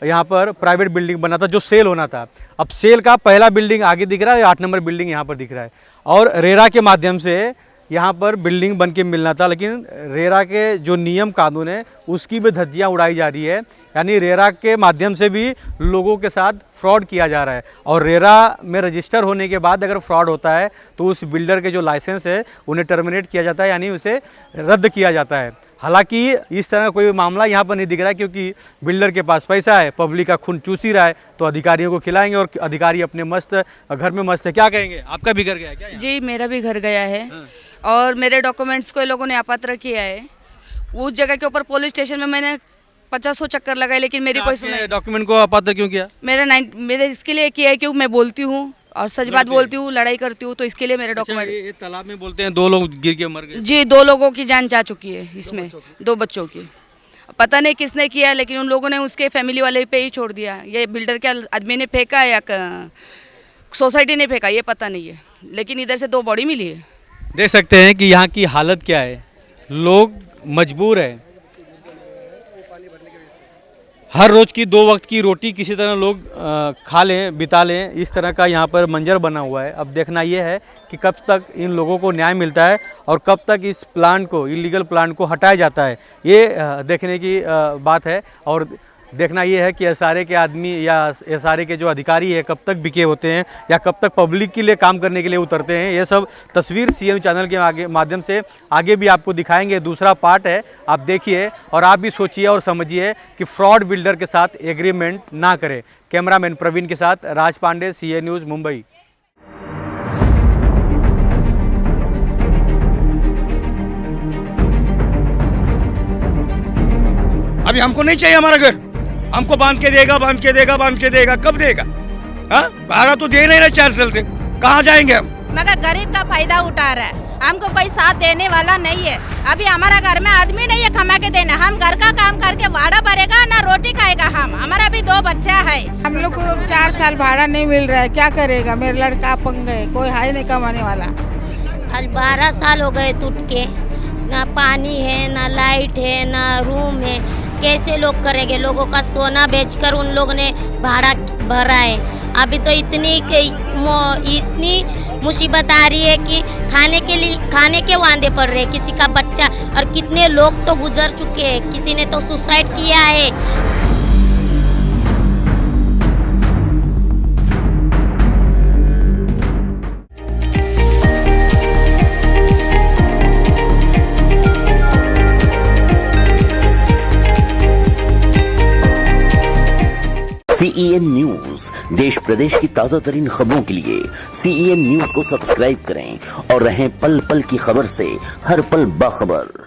यहाँ पर प्राइवेट बिल्डिंग बना था जो सेल होना था। अब सेल का पहला बिल्डिंग आगे दिख रहा है, 8 नंबर बिल्डिंग यहाँ पर दिख रहा है, और रेरा के माध्यम से यहाँ पर बिल्डिंग बन के मिलना था। लेकिन रेरा के जो नियम कानून है उसकी भी धज्जियाँ उड़ाई जा रही है, यानी रेरा के माध्यम से भी लोगों के साथ फ्रॉड किया जा रहा है। और रेरा में रजिस्टर होने के बाद अगर फ्रॉड होता है तो उस बिल्डर के जो लाइसेंस है उन्हें टर्मिनेट किया जाता है, यानी उसे रद्द किया जाता है। हालांकि इस तरह का कोई मामला यहाँ पर नहीं दिख रहा है, क्योंकि बिल्डर के पास पैसा है, पब्लिक का खून चूस ही रहा है, तो अधिकारियों को खिलाएंगे और अधिकारी अपने मस्त घर में मस्त है। क्या कहेंगे, आपका भी घर गया है क्या यहाँ? जी मेरा भी घर गया है और मेरे डॉक्यूमेंट्स को ये लोगों ने अपात्र किया है। उस जगह के ऊपर पुलिस स्टेशन में मैंने 50 चक्कर लगाए, लेकिन मेरी कोई सुनाई। डॉक्यूमेंट को अपात्र क्यों किया? मेरे इसके लिए किया है क्योंकि मैं बोलती हूँ और सच बात बोलती हूँ, लड़ाई करती हूँ, तो इसके लिए मेरे डॉक्यूमेंट। ये तालाब में बोलते हैं 2 लोग गिर के मर गए। जी 2 लोगों की जान जा चुकी है इसमें, 2 बच्चों की। पता नहीं किसने किया, लेकिन उन लोगों ने उसके फैमिली वाले पे ही छोड़ दिया। ये बिल्डर के आदमी ने फेंका या सोसाइटी ने फेंका, ये पता नहीं है, लेकिन इधर से 2 बॉडी मिली है। देख सकते हैं कि यहाँ की हालत क्या है, लोग मजबूर है। हर रोज़ की 2 वक्त की रोटी किसी तरह लोग खा लें, बिता लें, इस तरह का यहाँ पर मंजर बना हुआ है। अब देखना ये है कि कब तक इन लोगों को न्याय मिलता है और कब तक इस प्लांट को, इलीगल प्लांट को हटाया जाता है, ये देखने की बात है। और देखना ये है कि SRA के आदमी या SRA के जो अधिकारी है कब तक बिके होते हैं या कब तक पब्लिक के लिए काम करने के लिए उतरते हैं। ये सब तस्वीर CN चैनल के माध्यम से आगे भी आपको दिखाएंगे। दूसरा पार्ट है, आप देखिए और आप भी सोचिए और समझिए कि फ्रॉड बिल्डर के साथ एग्रीमेंट ना करें। कैमरामैन प्रवीण के साथ राज पांडे, CN न्यूज़ मुंबई। अभी हमको नहीं चाहिए हमारा घर, हमको बांध के देगा, कब देगा? हाँ, भाड़ा तो दे नहीं रहे 4 साल से, कहाँ जाएंगे हम? मगर गरीब का फायदा उठा रहा है, हमको कोई साथ देने वाला नहीं है। अभी हमारा घर में आदमी नहीं है कमा के देना, हम घर का काम करके भाड़ा भरेगा ना रोटी खाएगा हम। हमारा भी 2 बच्चा है, हम लोग को 4 साल भाड़ा नहीं मिल रहा है, क्या करेगा? मेरा लड़का अपंग है, कोई है नहीं कमाने वाला। आज 12 साल हो गए टूट के, ना पानी है, ना लाइट है, ना रूम है। कैसे लोग करेंगे? लोगों का सोना बेचकर उन लोगों ने भाड़ा भरा है। अभी तो इतनी मुसीबत आ रही है कि खाने के वांदे पड़ रहे हैं किसी का बच्चा, और कितने लोग तो गुजर चुके हैं, किसी ने तो सुसाइड किया है। CEN न्यूज, देश प्रदेश की ताजा तरीन खबरों के लिए CEN न्यूज को सब्सक्राइब करें और रहें पल पल की खबर से हर पल बाखबर।